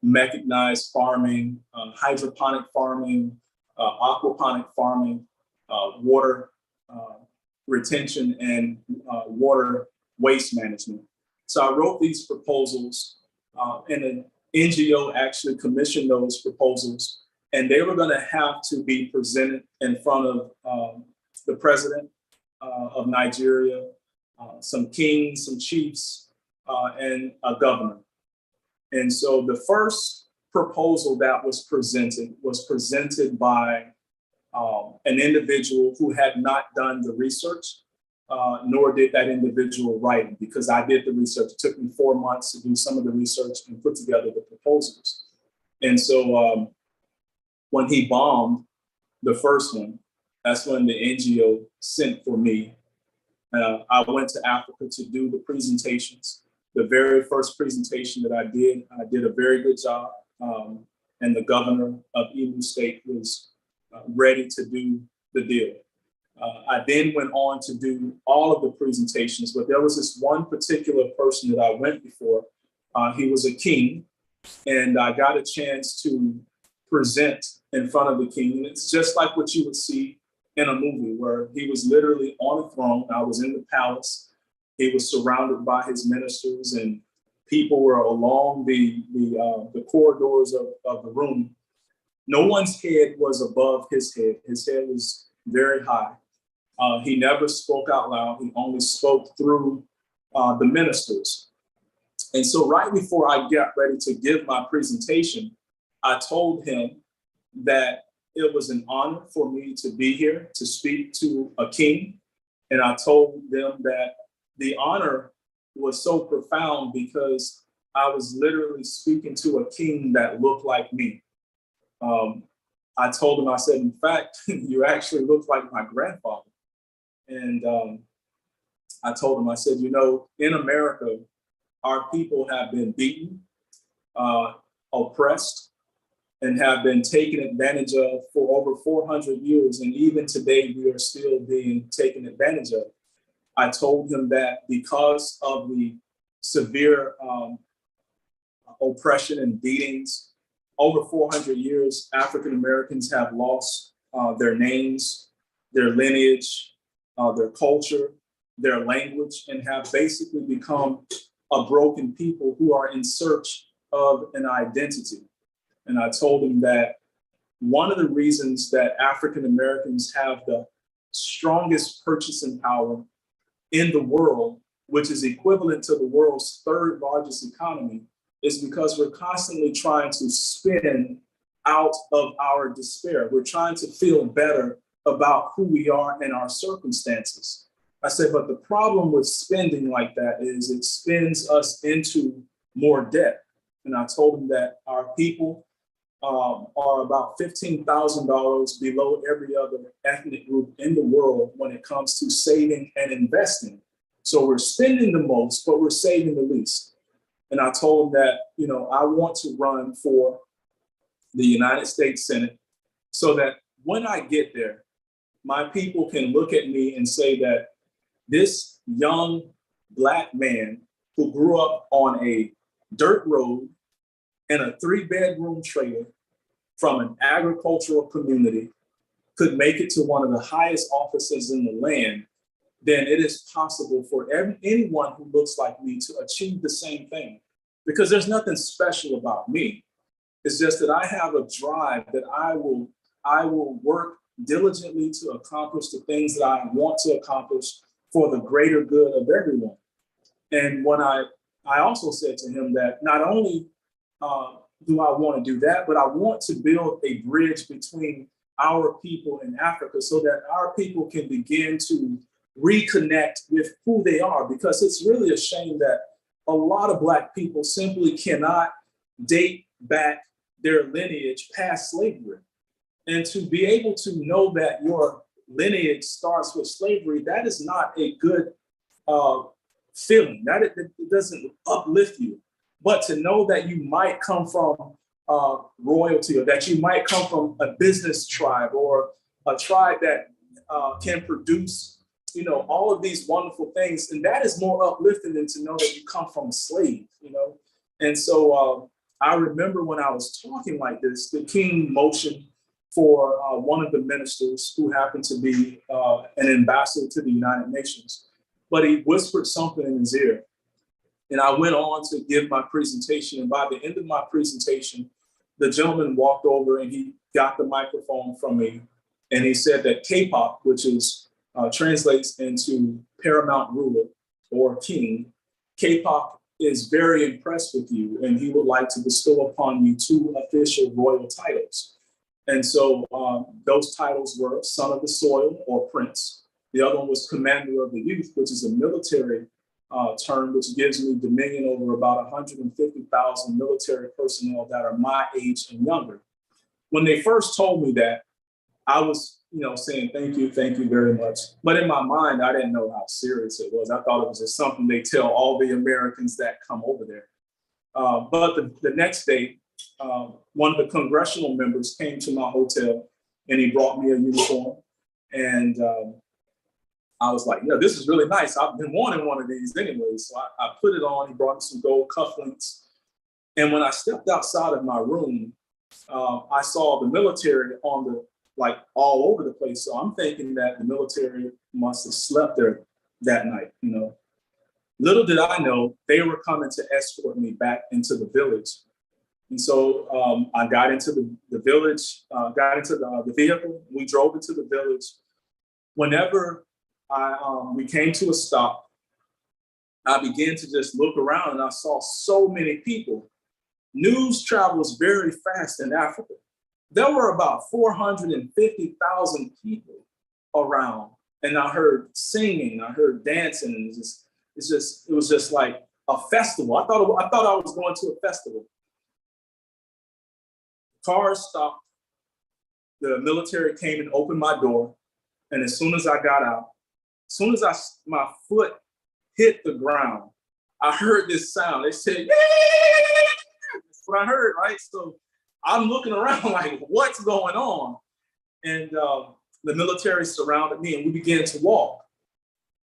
mechanized farming, hydroponic farming, aquaponic farming, water retention, and water waste management. So I wrote these proposals, and an NGO actually commissioned those proposals, and they were going to have to be presented in front of the president of Nigeria, some kings, some chiefs, and a governor. And so the first proposal that was presented by an individual who had not done the research, nor did that individual write it, because I did the research. It took me 4 months to do some of the research and put together the proposals. And so when he bombed the first one, that's when the NGO sent for me. I went to Africa to do the presentations. The very first presentation that I did a very good job. And the governor of Imo State was ready to do the deal. I then went on to do all of the presentations, but there was this one particular person that I went before. He was a king, and I got a chance to present in front of the king. And it's just like what you would see in a movie, where he was literally on a throne. I was in the palace. He was surrounded by his ministers, and people were along the corridors of the room. No one's head was above his head. His head was very high. He never spoke out loud. He only spoke through the ministers. And so right before I got ready to give my presentation, I told him that it was an honor for me to be here to speak to a king. And I told them that the honor was so profound because I was literally speaking to a king that looked like me. I told him, I said, in fact, you actually look like my grandfather. And I told him, I said, you know, in America, our people have been beaten. oppressed and have been taken advantage of for over 400 years. And even today, we are still being taken advantage of. I told him that because of the severe oppression and beatings, over 400 years, African Americans have lost their names, their lineage, their culture, their language, and have basically become a broken people who are in search of an identity. And I told him that one of the reasons that African Americans have the strongest purchasing power in the world, which is equivalent to the world's third largest economy, is because we're constantly trying to spin out of our despair. We're trying to feel better about who we are and our circumstances. I said, but the problem with spending like that is it spins us into more debt. And I told him that our people are about $15,000 below every other ethnic group in the world when it comes to saving and investing. So we're spending the most, but we're saving the least. And I told him that, you know, I want to run for the United States Senate so that when I get there, my people can look at me and say that this young Black man who grew up on a dirt road in a 3-bedroom trailer from an agricultural community could make it to one of the highest offices in the land, then it is possible for anyone who looks like me to achieve the same thing. Because there's nothing special about me. It's just that I have a drive that I will work diligently to accomplish the things that I want to accomplish for the greater good of everyone. And when I also said to him that not only do I want to do that, but I want to build a bridge between our people in Africa so that our people can begin to reconnect with who they are, because it's really a shame that a lot of Black people simply cannot date back their lineage past slavery. And to be able to know that your lineage starts with slavery, that is not a good feeling. That it doesn't uplift you. But to know that you might come from royalty, or that you might come from a business tribe, or a tribe that can produce, you know, all of these wonderful things, and that is more uplifting than to know that you come from a slave, you know. And so I remember when I was talking like this, the king motioned for one of the ministers who happened to be an ambassador to the United Nations, but he whispered something in his ear. And I went on to give my presentation. And by the end of my presentation, the gentleman walked over and he got the microphone from me. And he said that K-pop, which is translates into paramount ruler or king, K-pop is very impressed with you, and he would like to bestow upon you 2 official royal titles. And so those titles were Son of the Soil, or Prince. The other one was Commander of the Youth, which is a military term, which gives me dominion over about 150,000 military personnel that are my age and younger. When they first told me that, I was, you know, saying, thank you very much. But in my mind, I didn't know how serious it was. I thought it was just something they tell all the Americans that come over there. But the next day, one of the congressional members came to my hotel and he brought me a uniform. And I was like, yeah, this is really nice. I've been wanting one of these anyway. So I put it on. He brought me some gold cufflinks. And when I stepped outside of my room, I saw the military on the, like, all over the place. So I'm thinking that the military must have slept there that night, you know. Little did I know they were coming to escort me back into the village. And so I got into the village, got into the vehicle. We drove into the village. Whenever we came to a stop, I began to just look around and I saw so many people. News travels very fast in Africa. There were about 450,000 people around, and I heard singing, I heard dancing, and it was just like a festival. I thought I was going to a festival. Cars stopped. The military came and opened my door, and as soon as I got out, as soon as my foot hit the ground, I heard this sound. They said, "Yeah!" what I heard, right? So I'm looking around like, what's going on? And the military surrounded me and we began to walk.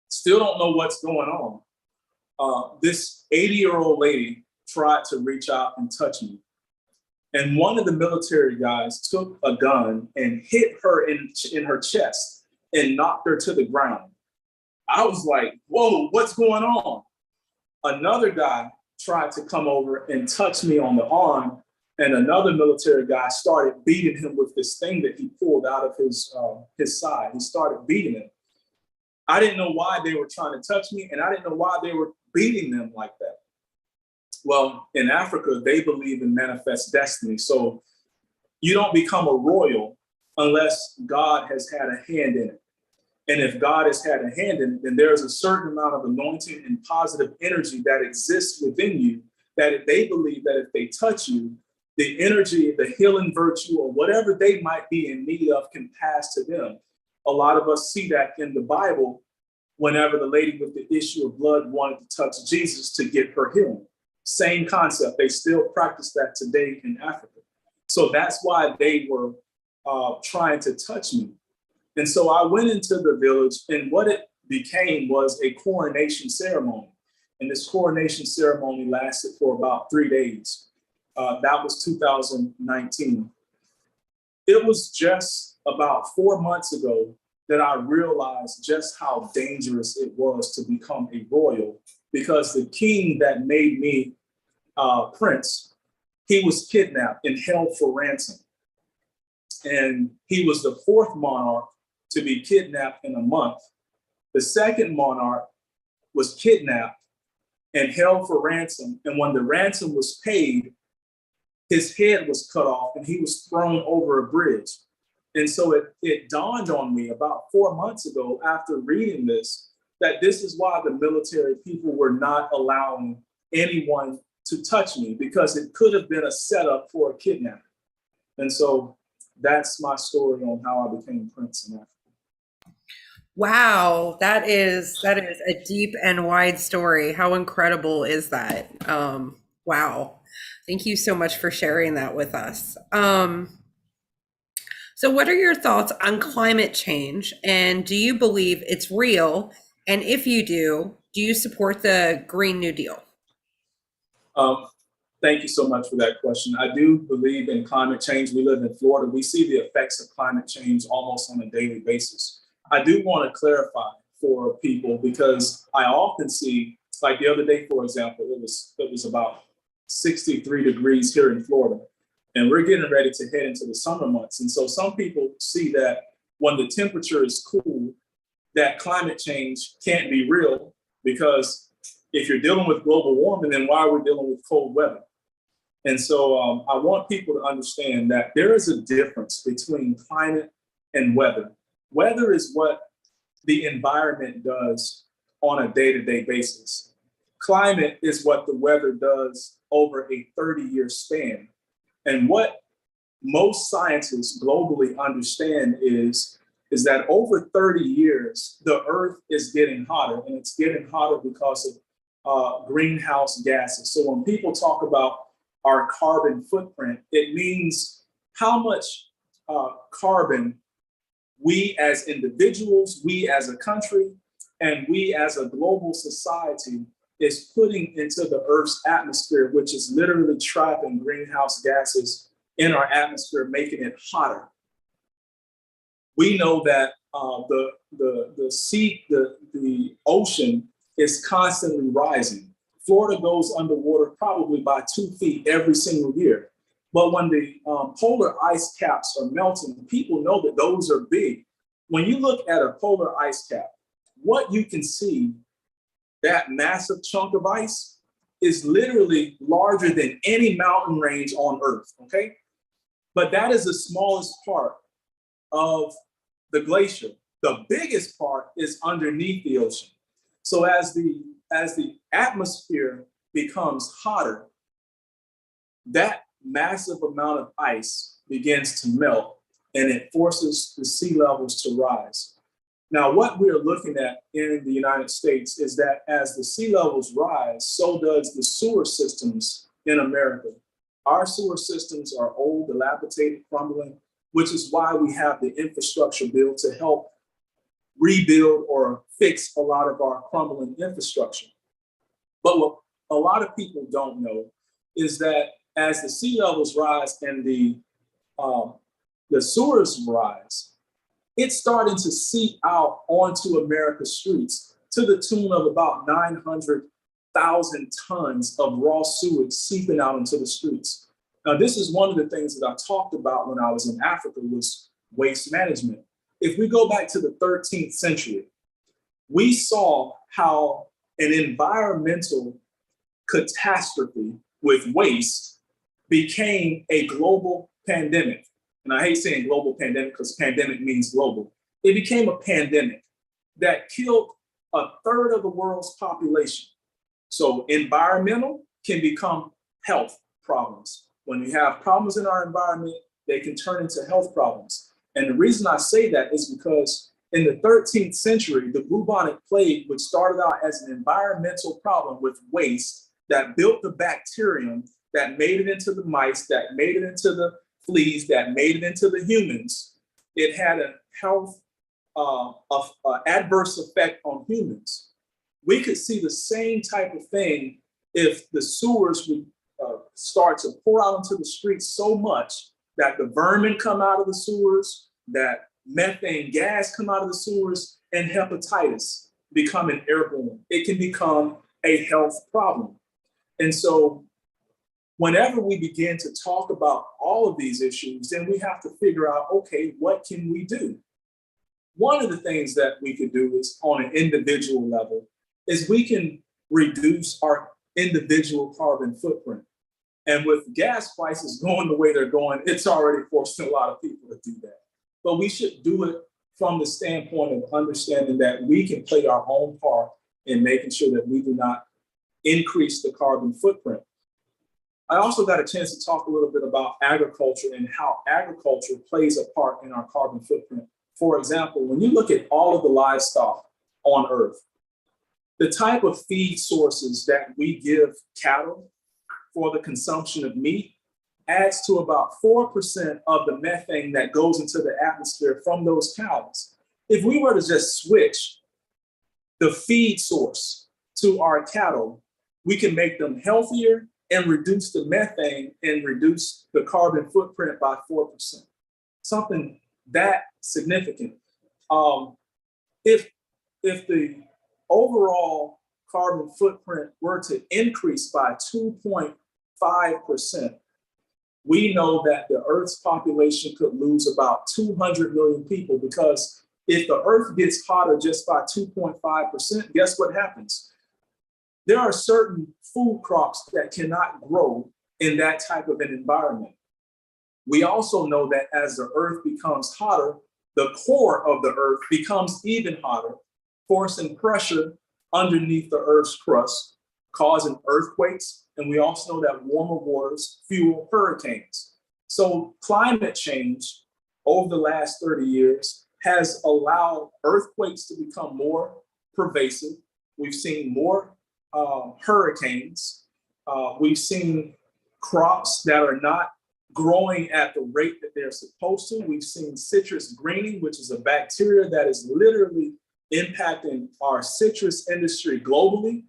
Still don't know what's going on. This 80-year-old lady tried to reach out and touch me. And one of the military guys took a gun and hit her in her chest and knocked her to the ground. I was like, whoa, what's going on? Another guy tried to come over and touch me on the arm, and another military guy started beating him with this thing that he pulled out of his side. He started beating him. I didn't know why they were trying to touch me, and I didn't know why they were beating them like that. Well, in Africa, they believe in manifest destiny. So you don't become a royal unless God has had a hand in it. And if God has had a hand in it, then there's a certain amount of anointing and positive energy that exists within you that they believe that if they touch you, the energy, the healing virtue, or whatever they might be in need of can pass to them. A lot of us see that in the Bible whenever the lady with the issue of blood wanted to touch Jesus to get her healing. Same concept. They still practice that today in Africa. So that's why they were trying to touch me. And so I went into the village, and what it became was a coronation ceremony. And this coronation ceremony lasted for about 3 days. That was 2019. It was just about 4 months ago that I realized just how dangerous it was to become a royal, because the king that made me prince, he was kidnapped and held for ransom. And he was the fourth monarch to be kidnapped in a month. The second monarch was kidnapped and held for ransom. And when the ransom was paid, his head was cut off and he was thrown over a bridge. And so it dawned on me about 4 months ago after reading this, that this is why the military people were not allowing anyone to touch me, because it could have been a setup for a kidnapping. And so that's my story on how I became prince in Africa. Wow, that is a deep and wide story. How incredible is that? Wow. Thank you so much for sharing that with us. So what are your thoughts on climate change, and do you believe it's real? And if you do you support the Green New Deal? Thank you so much for that question. I do believe in climate change. We live in Florida. We see the effects of climate change almost on a daily basis. I do want to clarify for people, because I often see, like the other day, for example, it was about 63 degrees here in Florida, and we're getting ready to head into the summer months. And so some people see that when the temperature is cool, that climate change can't be real, because if you're dealing with global warming, then why are we dealing with cold weather? And so I want people to understand that there is a difference between climate and weather. Weather is what the environment does on a day-to-day basis. Climate is what the weather does over a 30-year span. And what most scientists globally understand is that over 30 years, the Earth is getting hotter, and it's getting hotter because of greenhouse gases. So when people talk about our carbon footprint, it means how much carbon we as individuals, we as a country, and we as a global society is putting into the Earth's atmosphere, which is literally trapping greenhouse gases in our atmosphere, making it hotter. We know that the sea, the ocean is constantly rising. Florida goes underwater probably by 2 feet every single year. But when the polar ice caps are melting, people know that those are big. When you look at a polar ice cap, what you can see, that massive chunk of ice, is literally larger than any mountain range on Earth, okay? But that is the smallest part of the glacier. The biggest part is underneath the ocean. So as the atmosphere becomes hotter, that massive amount of ice begins to melt, and it forces the sea levels to rise. Now, what we're looking at in the United States is that as the sea levels rise, so does the sewer systems in America. Our sewer systems are old, dilapidated, crumbling, which is why we have the infrastructure bill to help rebuild or fix a lot of our crumbling infrastructure. But what a lot of people don't know is that as the sea levels rise and the sewers rise, it's starting to seep out onto America's streets to the tune of about 900,000 tons of raw sewage seeping out into the streets. Now, this is one of the things that I talked about when I was in Africa was waste management. If we go back to the 13th century, we saw how an environmental catastrophe with waste became a global pandemic. And I hate saying global pandemic because pandemic means global. It became a pandemic that killed a third of the world's population. So environmental can become health problems. When we have problems in our environment, they can turn into health problems. And the reason I say that is because in the 13th century, the bubonic plague, which started out as an environmental problem with waste that built the bacterium that made it into the mice, that made it into the fleas, that made it into the humans, it had a health adverse effect on humans. We could see the same type of thing if the sewers would start to pour out into the streets so much that the vermin come out of the sewers, that methane gas come out of the sewers, and hepatitis becoming airborne. It can become a health problem. And so whenever we begin to talk about all of these issues, then we have to figure out, okay, what can we do? One of the things that we could do is on an individual level is we can reduce our individual carbon footprint. And with gas prices going the way they're going, it's already forcing a lot of people to do that. But we should do it from the standpoint of understanding that we can play our own part in making sure that we do not increase the carbon footprint. I also got a chance to talk a little bit about agriculture and how agriculture plays a part in our carbon footprint. For example, when you look at all of the livestock on Earth, the type of feed sources that we give cattle for the consumption of meat adds to about 4% of the methane that goes into the atmosphere from those cows. If we were to just switch the feed source to our cattle, we can make them healthier and reduce the methane and reduce the carbon footprint by 4%. Something that significant. If the overall carbon footprint were to increase by 2.5%, we know that the Earth's population could lose about 200 million people, because if the Earth gets hotter just by 2.5%, guess what happens? There are certain food crops that cannot grow in that type of an environment. We also know that as the Earth becomes hotter, the core of the Earth becomes even hotter, forcing pressure underneath the Earth's crust, causing earthquakes. And we also know that warmer waters fuel hurricanes. So climate change over the last 30 years has allowed earthquakes to become more pervasive. We've seen more hurricanes. We've seen crops that are not growing at the rate that they're supposed to. We've seen citrus greening, which is a bacteria that is literally impacting our citrus industry globally.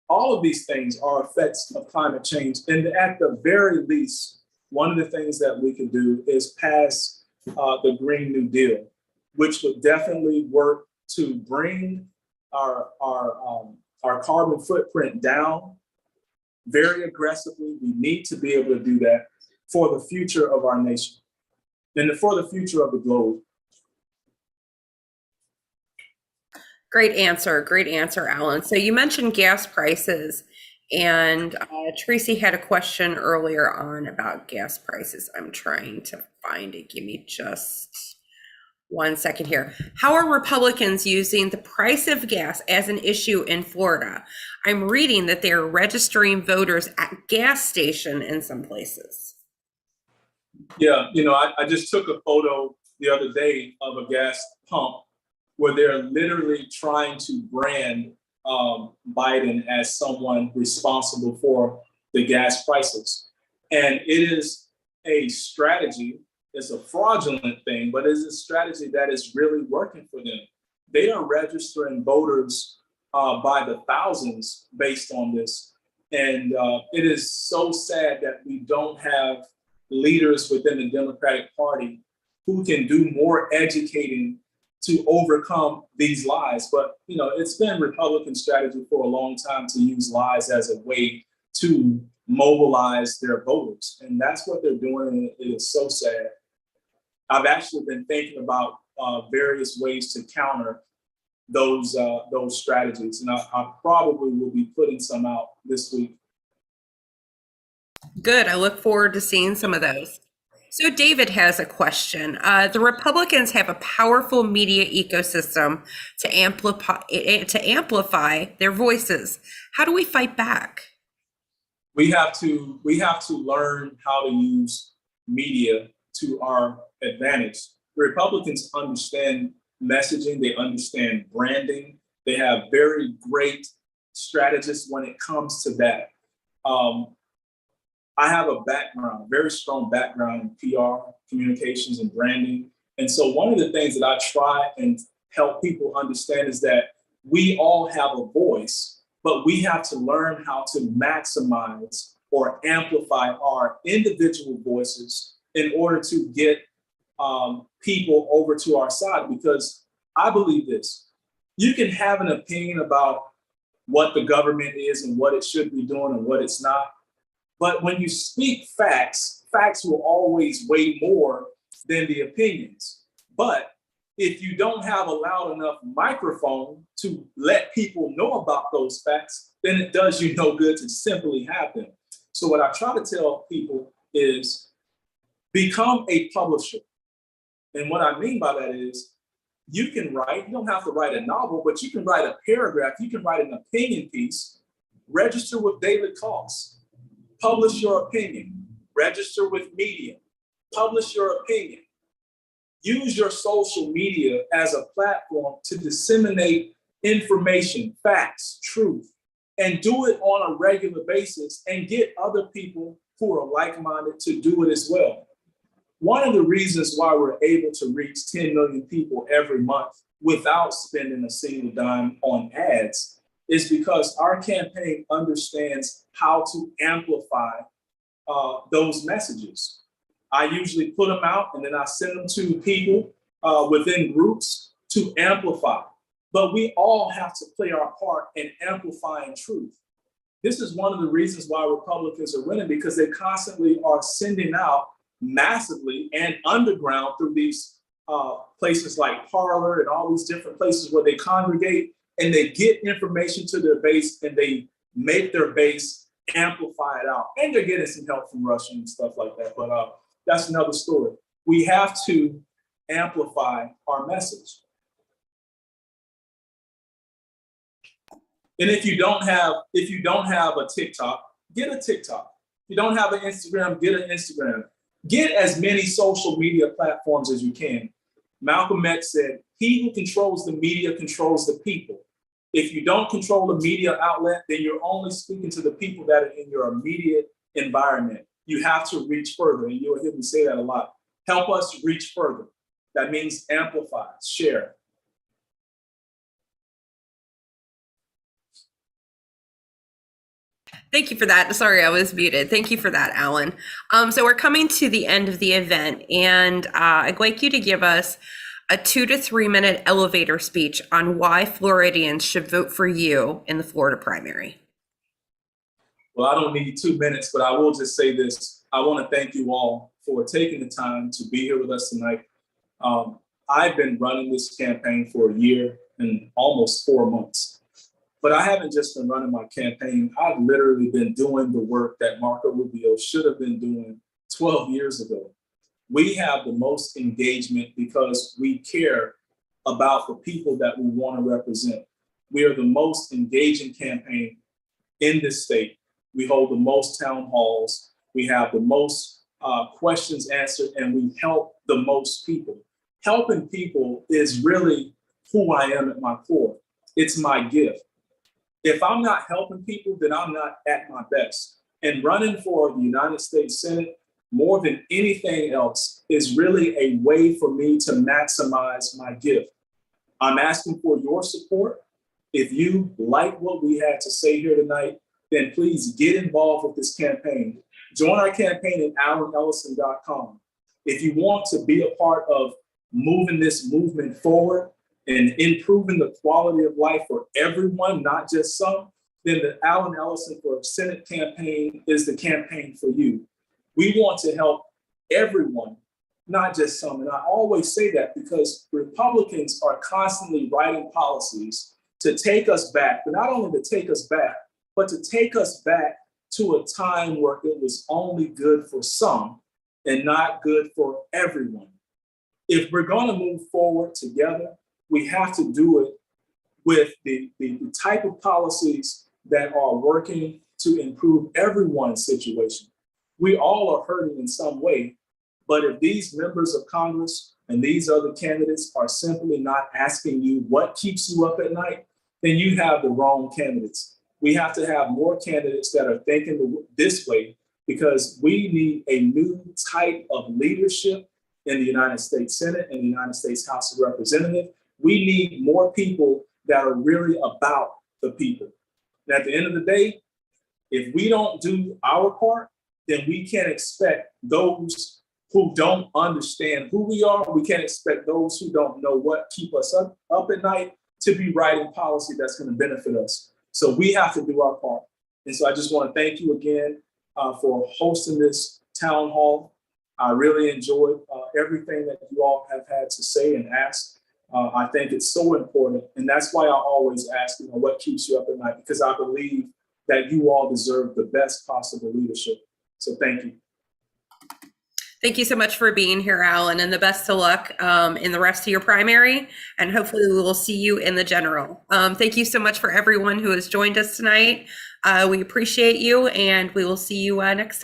All of these things are effects of climate change. And at the very least, one of the things that we can do is pass the Green New Deal, which would definitely work to bring our carbon footprint down very aggressively. We need to be able to do that for the future of our nation and for the future of the globe. Great answer, Alan. So you mentioned gas prices, and Tracy had a question earlier on about gas prices. I'm trying to find it. Give me just 1 second here. How are Republicans using the price of gas as an issue in Florida? I'm reading that they're registering voters at gas station in some places. Yeah, I just took a photo the other day of a gas pump where they're literally trying to brand Biden as someone responsible for the gas prices. And it is a strategy, it's a fraudulent thing, but it's a strategy that is really working for them. They are registering voters by the thousands based on this. And it is so sad that we don't have leaders within the Democratic Party who can do more educating to overcome these lies. But you know, it's been Republican strategy for a long time to use lies as a way to mobilize their voters, and that's what they're doing. And it is so sad. I've actually been thinking about various ways to counter those strategies, and I probably will be putting some out this week. Good. I look forward to seeing some of those. So David has a question. The Republicans have a powerful media ecosystem to amplify their voices. How do we fight back? We have to learn how to use media to our advantage. The Republicans understand messaging, they understand branding, they have very great strategists when it comes to that. I have a very strong background in PR, communications, and branding. And so one of the things that I try and help people understand is that we all have a voice, but we have to learn how to maximize or amplify our individual voices in order to get people over to our side. Because I believe this, you can have an opinion about what the government is and what it should be doing and what it's not. But when you speak facts, facts will always weigh more than the opinions. But if you don't have a loud enough microphone to let people know about those facts, then it does you no good to simply have them. So what I try to tell people is become a publisher. And what I mean by that is you can write, you don't have to write a novel, but you can write a paragraph, you can write an opinion piece, register with David Costs. Publish your opinion, register with Medium, publish your opinion. Use your social media as a platform to disseminate information, facts, truth, and do it on a regular basis and get other people who are like-minded to do it as well. One of the reasons why we're able to reach 10 million people every month without spending a single dime on ads is because our campaign understands how to amplify those messages. I usually put them out and then I send them to people within groups to amplify. But we all have to play our part in amplifying truth. This is one of the reasons why Republicans are winning, because they constantly are sending out massively and underground through these places like Parler and all these different places where they congregate, and they get information to their base and they make their base amplify it out. And they're getting some help from Russia and stuff like that. But that's another story. We have to amplify our message. And if you don't have a TikTok, get a TikTok. If you don't have an Instagram, get an Instagram. Get as many social media platforms as you can. Malcolm X said, "He who controls the media controls the people." If you don't control the media outlet, then you're only speaking to the people that are in your immediate environment. You have to reach further, and you'll hear me say that a lot. Help us reach further. That means amplify, share. Thank you for that. Sorry, I was muted. Thank you for that, Alan. So we're coming to the end of the event, and I'd like you to give us a 2 to 3 minute elevator speech on why Floridians should vote for you in the Florida primary. Well, I don't need 2 minutes, but I will just say this. I want to thank you all for taking the time to be here with us tonight. I've been running this campaign for a year and almost 4 months. But I haven't just been running my campaign. I've literally been doing the work that Marco Rubio should have been doing 12 years ago. We have the most engagement because we care about the people that we want to represent. We are the most engaging campaign in this state. We hold the most town halls. We have the most questions answered, and we help the most people. Helping people is really who I am at my core. It's my gift. If I'm not helping people, then I'm not at my best. And running for the United States Senate, more than anything else, is really a way for me to maximize my gift. I'm asking for your support. If you like what we had to say here tonight, then please get involved with this campaign. Join our campaign at allenellison.com. If you want to be a part of moving this movement forward and improving the quality of life for everyone, not just some, then the Allen Ellison for Senate campaign is the campaign for you. We want to help everyone, not just some. And I always say that because Republicans are constantly writing policies to take us back, but not only to take us back, but to take us back to a time where it was only good for some and not good for everyone. If we're going to move forward together, we have to do it with the type of policies that are working to improve everyone's situation. We all are hurting in some way, but if these members of Congress and these other candidates are simply not asking you what keeps you up at night, then you have the wrong candidates. We have to have more candidates that are thinking this way, because we need a new type of leadership in the United States Senate and the United States House of Representatives. We need more people that are really about the people. And at the end of the day, if we don't do our part, then we can't expect those who don't understand who we are, we can't expect those who don't know what keep us up at night to be writing policy that's going to benefit us. So we have to do our part. And so I just want to thank you again for hosting this town hall. I really enjoyed everything that you all have had to say and ask. I think it's so important. And that's why I always ask, what keeps you up at night? Because I believe that you all deserve the best possible leadership. So thank you. Thank you so much for being here, Alan, and the best of luck in the rest of your primary. And hopefully we will see you in the general. Thank you so much for everyone who has joined us tonight. We appreciate you, and we will see you next time.